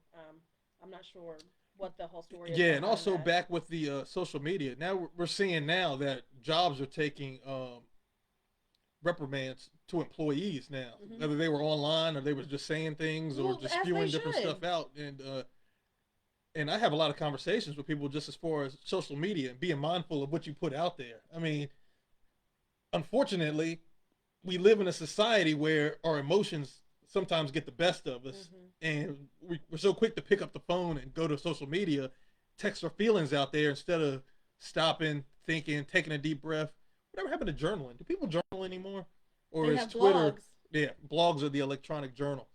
I'm not sure what the whole story is. Yeah, and also back with the social media. Now we're seeing now that jobs are taking reprimands to employees now, whether they were online or they were just saying things or just spewing different stuff out. And I have a lot of conversations with people just as far as social media and being mindful of what you put out there. I mean, unfortunately, we live in a society where our emotions sometimes get the best of us, and we're so quick to pick up the phone and go to social media, text our feelings out there instead of stopping, thinking, taking a deep breath. Whatever happened to journaling? Do people journal anymore? Or they is have Twitter? Blogs. Yeah, blogs are the electronic journal.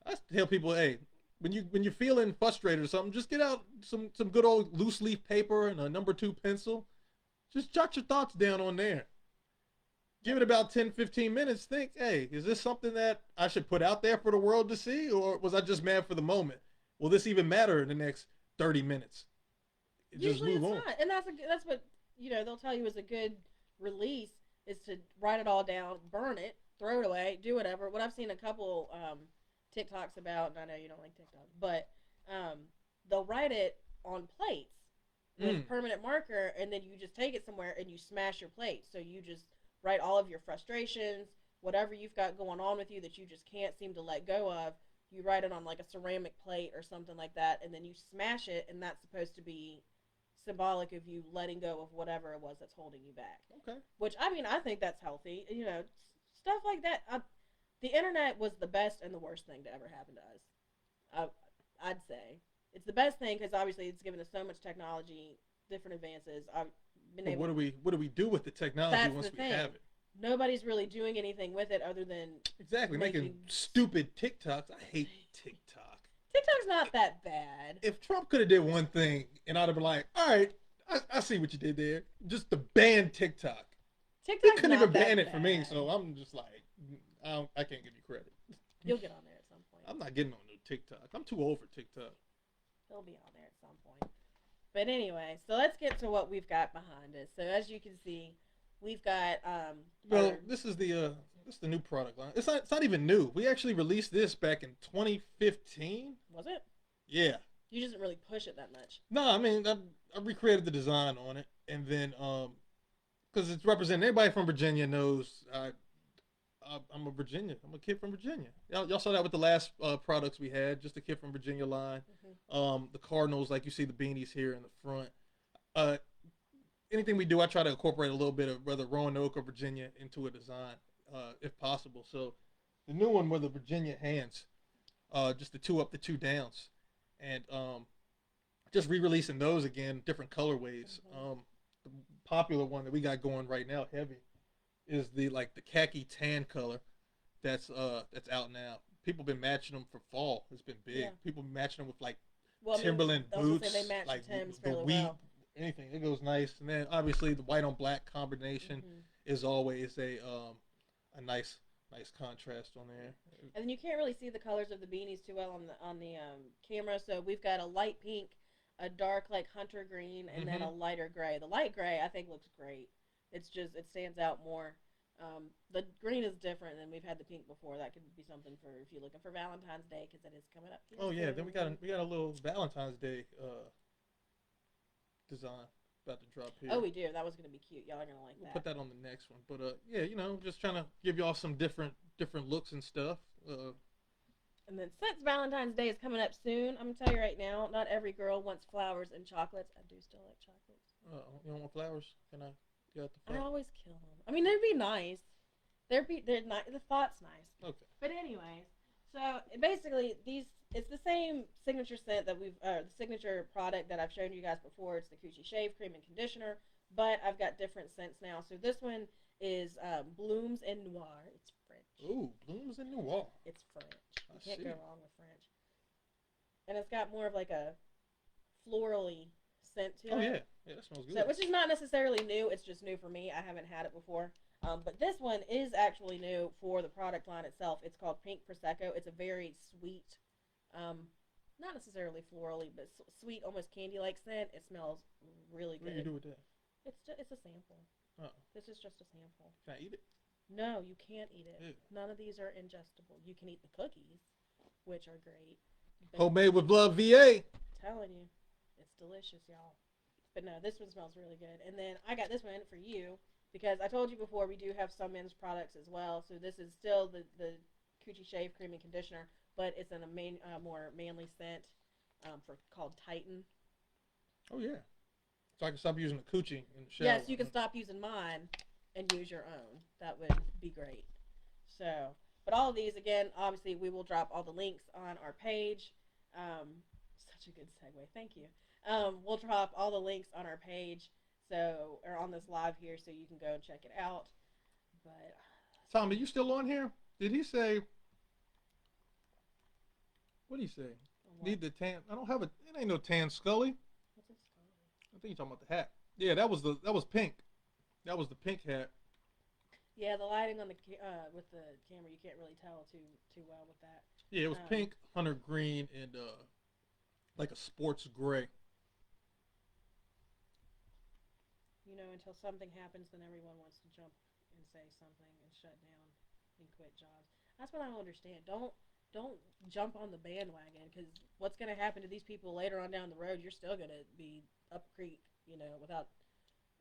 I tell people, hey, when you're feeling frustrated or something, just get out some good old loose leaf paper and a number 2 pencil. Just jot your thoughts down on there. Give it about 10, 15 minutes. Think, hey, is this something that I should put out there for the world to see? Or was I just mad for the moment? Will this even matter in the next 30 minutes? Usually just move on. Not. And that's what, they'll tell you is a good release is to write it all down, burn it, throw it away, do whatever. What I've seen a couple TikToks about, and I know you don't like TikTok, but they'll write it on plates with permanent marker, and then you just take it somewhere and you smash your plate. So you just write all of your frustrations, whatever you've got going on with you that you just can't seem to let go of. You write it on like a ceramic plate or something like that, and then you smash it, and that's supposed to be symbolic of you letting go of whatever it was that's holding you back. Okay. Which, I mean, I think that's healthy. Stuff like that. The internet was the best and the worst thing to ever happen to us. I'd say. It's the best thing because obviously it's given us so much technology, different advances. What do we do with the technology once we have it? Nobody's really doing anything with it other than making stupid TikToks. I hate TikTok. TikTok's not that bad. If Trump could have did one thing, and I'd have been like, all right, I see what you did there. Just to ban TikTok. TikTok's he couldn't not even ban that it for me, so I'm just like, I can't give you credit. You'll get on there at some point. I'm not getting on no TikTok. I'm too old for TikTok. He'll be on there at some point. But anyway, so let's get to what we've got behind us. So as you can see, we've got this is the new product line. It's not even new. We actually released this back in 2015. Was it? Yeah. You didn't really push it that much. No, I mean I recreated the design on it, and then because it's representing everybody from Virginia knows I'm a Virginia. I'm a kid from Virginia. Y'all saw that with the last products we had, just a kid from Virginia line. The Cardinals, like you see the beanies here in the front. Anything we do, I try to incorporate a little bit of whether Roanoke or Virginia into a design, if possible. So the new one were the Virginia hands, just the 2 up, the 2 downs, and just re-releasing those again, different colorways. The popular one that we got going right now, heavy, is the khaki tan color that's out now. People been matching them for fall. It's been big. Yeah. People been matching them with Timberland boots, they match like the wheat, anything. It goes nice. And then obviously the white on black combination is always a nice Nice contrast on there. And then you can't really see the colors of the beanies too well on the camera. So we've got a light pink, a dark like hunter green, and then a lighter gray. The light gray I think looks great. It's just it stands out more. The green is different than we've had the pink before. That could be something for if you're looking for Valentine's Day because it is coming up. Oh yeah, then we got a little Valentine's Day design about to drop here. Oh, we do. That was gonna be cute. Y'all are gonna like that. We'll put that on the next one. But yeah, you know, just trying to give y'all some different looks and stuff. And then since Valentine's Day is coming up soon, I'm gonna tell you right now, not every girl wants flowers and chocolates. I do still like chocolates. Oh, you don't want flowers? Can I get the I flowers? always kill them. I mean, they'd be nice. They're not. The thought's nice. Okay. But anyways, so basically it's the same signature scent that the signature product that I've shown you guys before. It's the Coochie Shave Cream and Conditioner, but I've got different scents now. So this one is Blooms and Noir. It's French. Ooh, Blooms and Noir. It's French. You can't go wrong with French. And it's got more of like a florally scent to it. Oh yeah, that smells good. So, which is not necessarily new. It's just new for me. I haven't had it before. But this one is actually new for the product line itself. It's called Pink Prosecco. It's a very sweet, not necessarily florally, but sweet, almost candy-like scent. It smells really good. What do you do with that? It's a sample. Oh. This is just a sample. Can I eat it? No, you can't eat it. Ew. None of these are ingestible. You can eat the cookies, which are great. Homemade with love, VA. I'm telling you, it's delicious, y'all. But no, this one smells really good. And then I got this one for you because I told you before we do have some men's products as well. So this is still the Coochie Shave Cream and Conditioner, but it's in a more manly scent called Titan. Oh yeah. So I can stop using the coochie in the shower. Yes, you can stop using mine and use your own. That would be great. So, but all of these, again, obviously we will drop all the links on our page. Such a good segue. Thank you. We'll drop all the links on our page, or on this live here, so you can go and check it out. But Tom, are you still on here? Did he say? What did he say? Need the tan? I don't have it. It ain't no tan Scully. What's a Scully? I think you're talking about the hat. Yeah, that was pink. That was the pink hat. Yeah, the lighting on the with the camera, you can't really tell too well with that. Yeah, it was pink, hunter green, and like a sports gray. You know, until something happens, then everyone wants to jump and say something and shut down and quit jobs. That's what I don't understand. Don't jump on the bandwagon, because what's going to happen to these people later on down the road? You're still going to be up creek, you know, without.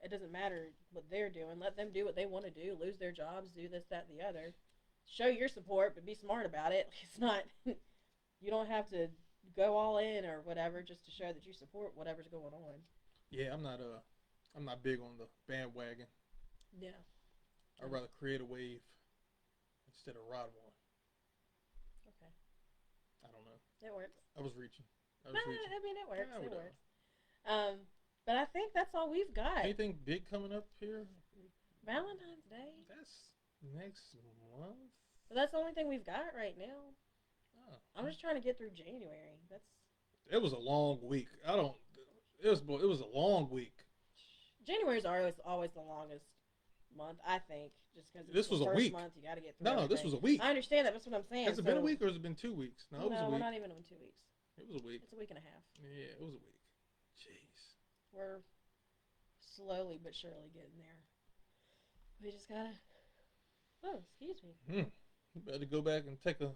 It doesn't matter what they're doing. Let them do what they want to do. Lose their jobs, do this, that, and the other. Show your support, but be smart about it. It's not. You don't have to go all in or whatever just to show that you support whatever's going on. Yeah, I'm not big on the bandwagon. Yeah. I'd rather create a wave instead of ride one. Okay. I don't know. It works. I was reaching. I mean, it works. Yeah, it works. But I think that's all we've got. Anything big coming up here? Valentine's Day. That's next month. But that's the only thing we've got right now. Oh. I'm just trying to get through January. It was a long week. It was a long week. January is always the longest month, I think, just because this was the a first week. Month, you got to get through. No, everything. this was a week. I understand that. That's what I'm saying. Has it been a week or has it been 2 weeks? No, it was a week. We're not even on 2 weeks. It was a week. It's a week and a half. Yeah, it was a week. Jeez. We're slowly but surely getting there. We just gotta. Oh, excuse me. You better go back and take a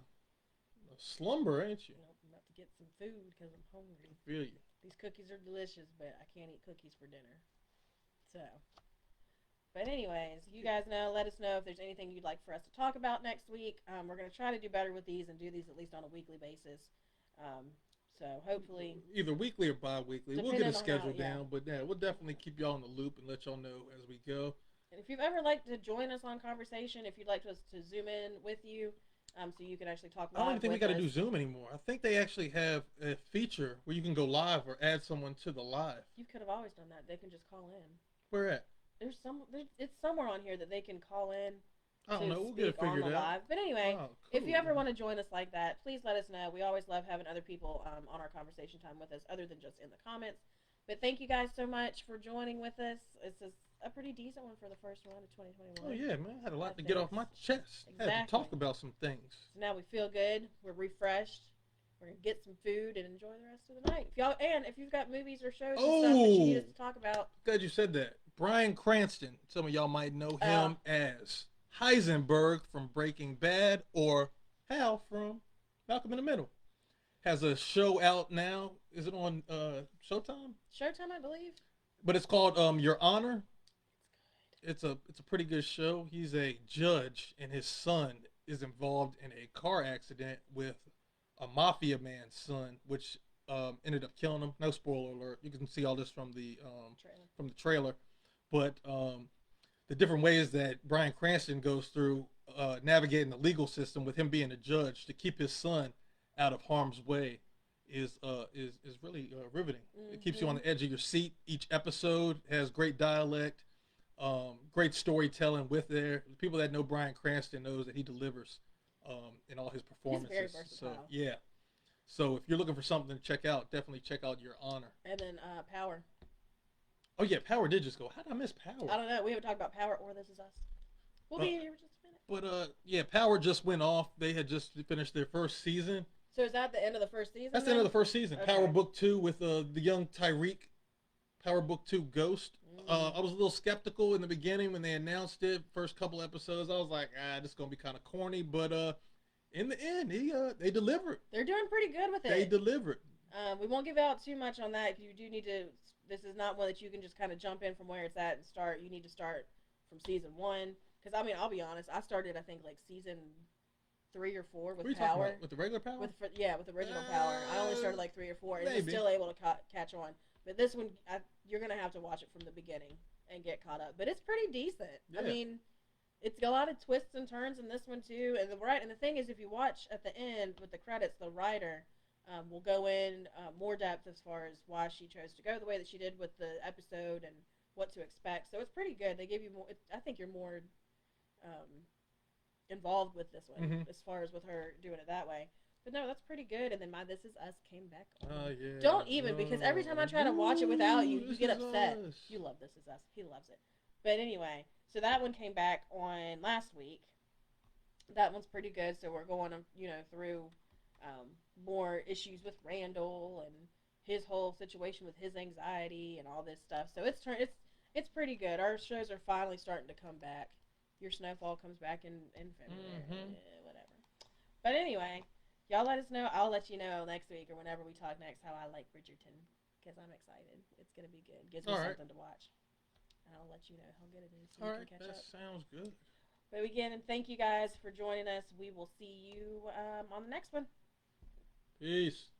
slumber, ain't you? Nope, I'm about to get some food because I'm hungry. I feel you. These cookies are delicious, but I can't eat cookies for dinner. So, but anyways, you guys know. Let us know if there's anything you'd like for us to talk about next week. We're gonna try to do better with these and do these at least on a weekly basis. So hopefully, either weekly or bi-weekly. We'll get a schedule down, but yeah, we'll definitely keep y'all in the loop and let y'all know as we go. And if you've ever liked to join us on conversation, if you'd like us to zoom in with you, so you can actually talk live. I don't even think we got to do Zoom anymore. I think they actually have a feature where you can go live or add someone to the live. You could have always done that. They can just call in. Where at? It's somewhere on here that they can call in. I don't know. We'll get it figured out. Live. But anyway, cool. If you ever want to join us like that, please let us know. We always love having other people on our conversation time with us, other than just in the comments. But thank you guys so much for joining with us. a pretty decent one for the first one of 2021. Oh yeah, man, I had a lot I to get think off my chest. I had to exactly. talk about some things. So now we feel good. We're refreshed. We're gonna get some food and enjoy the rest of the night. If you've got movies or shows and stuff that you need us to talk about, glad you said that. Bryan Cranston. Some of y'all might know him as Heisenberg from Breaking Bad or Hal from Malcolm in the Middle. Has a show out now. Is it on Showtime? Showtime, I believe. But it's called Your Honor. It's a pretty good show. He's a judge, and his son is involved in a car accident with a mafia man's son, which ended up killing him. No spoiler alert. You can see all this from the trailer. But the different ways that Bryan Cranston goes through navigating the legal system with him being a judge to keep his son out of harm's way is really riveting. Mm-hmm. It keeps you on the edge of your seat. Each episode has great dialect, great storytelling with there. People that know Bryan Cranston knows that he delivers in all his performances. He's very versatile. So yeah. So if you're looking for something to check out, definitely check out Your Honor. And then Power. Oh yeah, Power did just go. How did I miss Power? I don't know. We haven't talked about Power or This Is Us. We'll be here in just a minute. But yeah, Power just went off. They had just finished their first season. So is that the end of the first season? That's the end of the first season. Okay. Power Book 2 with the young Tyreek. Power Book 2 Ghost. I was a little skeptical in the beginning when they announced it. First couple episodes, I was like, this is gonna be kind of corny. But in the end, they delivered. They're doing pretty good with it. They delivered. We won't give out too much on that. You do need to. This is not one that you can just kind of jump in from where it's at and start. You need to start from season 1. Because I mean, I'll be honest. I started, I think, like season 3 or 4 with Power. With the regular Power? With the original Power. I only started like 3 or 4, and was still able to catch on. But this one, you're gonna have to watch it from the beginning and get caught up. But it's pretty decent. Yeah. I mean, it's got a lot of twists and turns in this one too. And the thing is, if you watch at the end with the credits, the writer will go in more depth as far as why she chose to go the way that she did with the episode and what to expect. So it's pretty good. They give you more. I think you're more involved with this one as far as with her doing it that way. But no, that's pretty good. And then my This Is Us came back on. Yeah. Don't even, because every time I try to watch it without you, you get upset. You love This Is Us. He loves it. But anyway, so that one came back on last week. That one's pretty good. So we're going, through more issues with Randall and his whole situation with his anxiety and all this stuff. So it's pretty good. Our shows are finally starting to come back. Your SnowFall comes back in February. Whatever. But anyway, y'all let us know. I'll let you know next week or whenever we talk next how I like Bridgerton, because I'm excited. It's going to be good. Gives me something to watch. And I'll let you know how good it is so we can catch up. Sounds good. But again, and thank you guys for joining us. We will see you on the next one. Peace.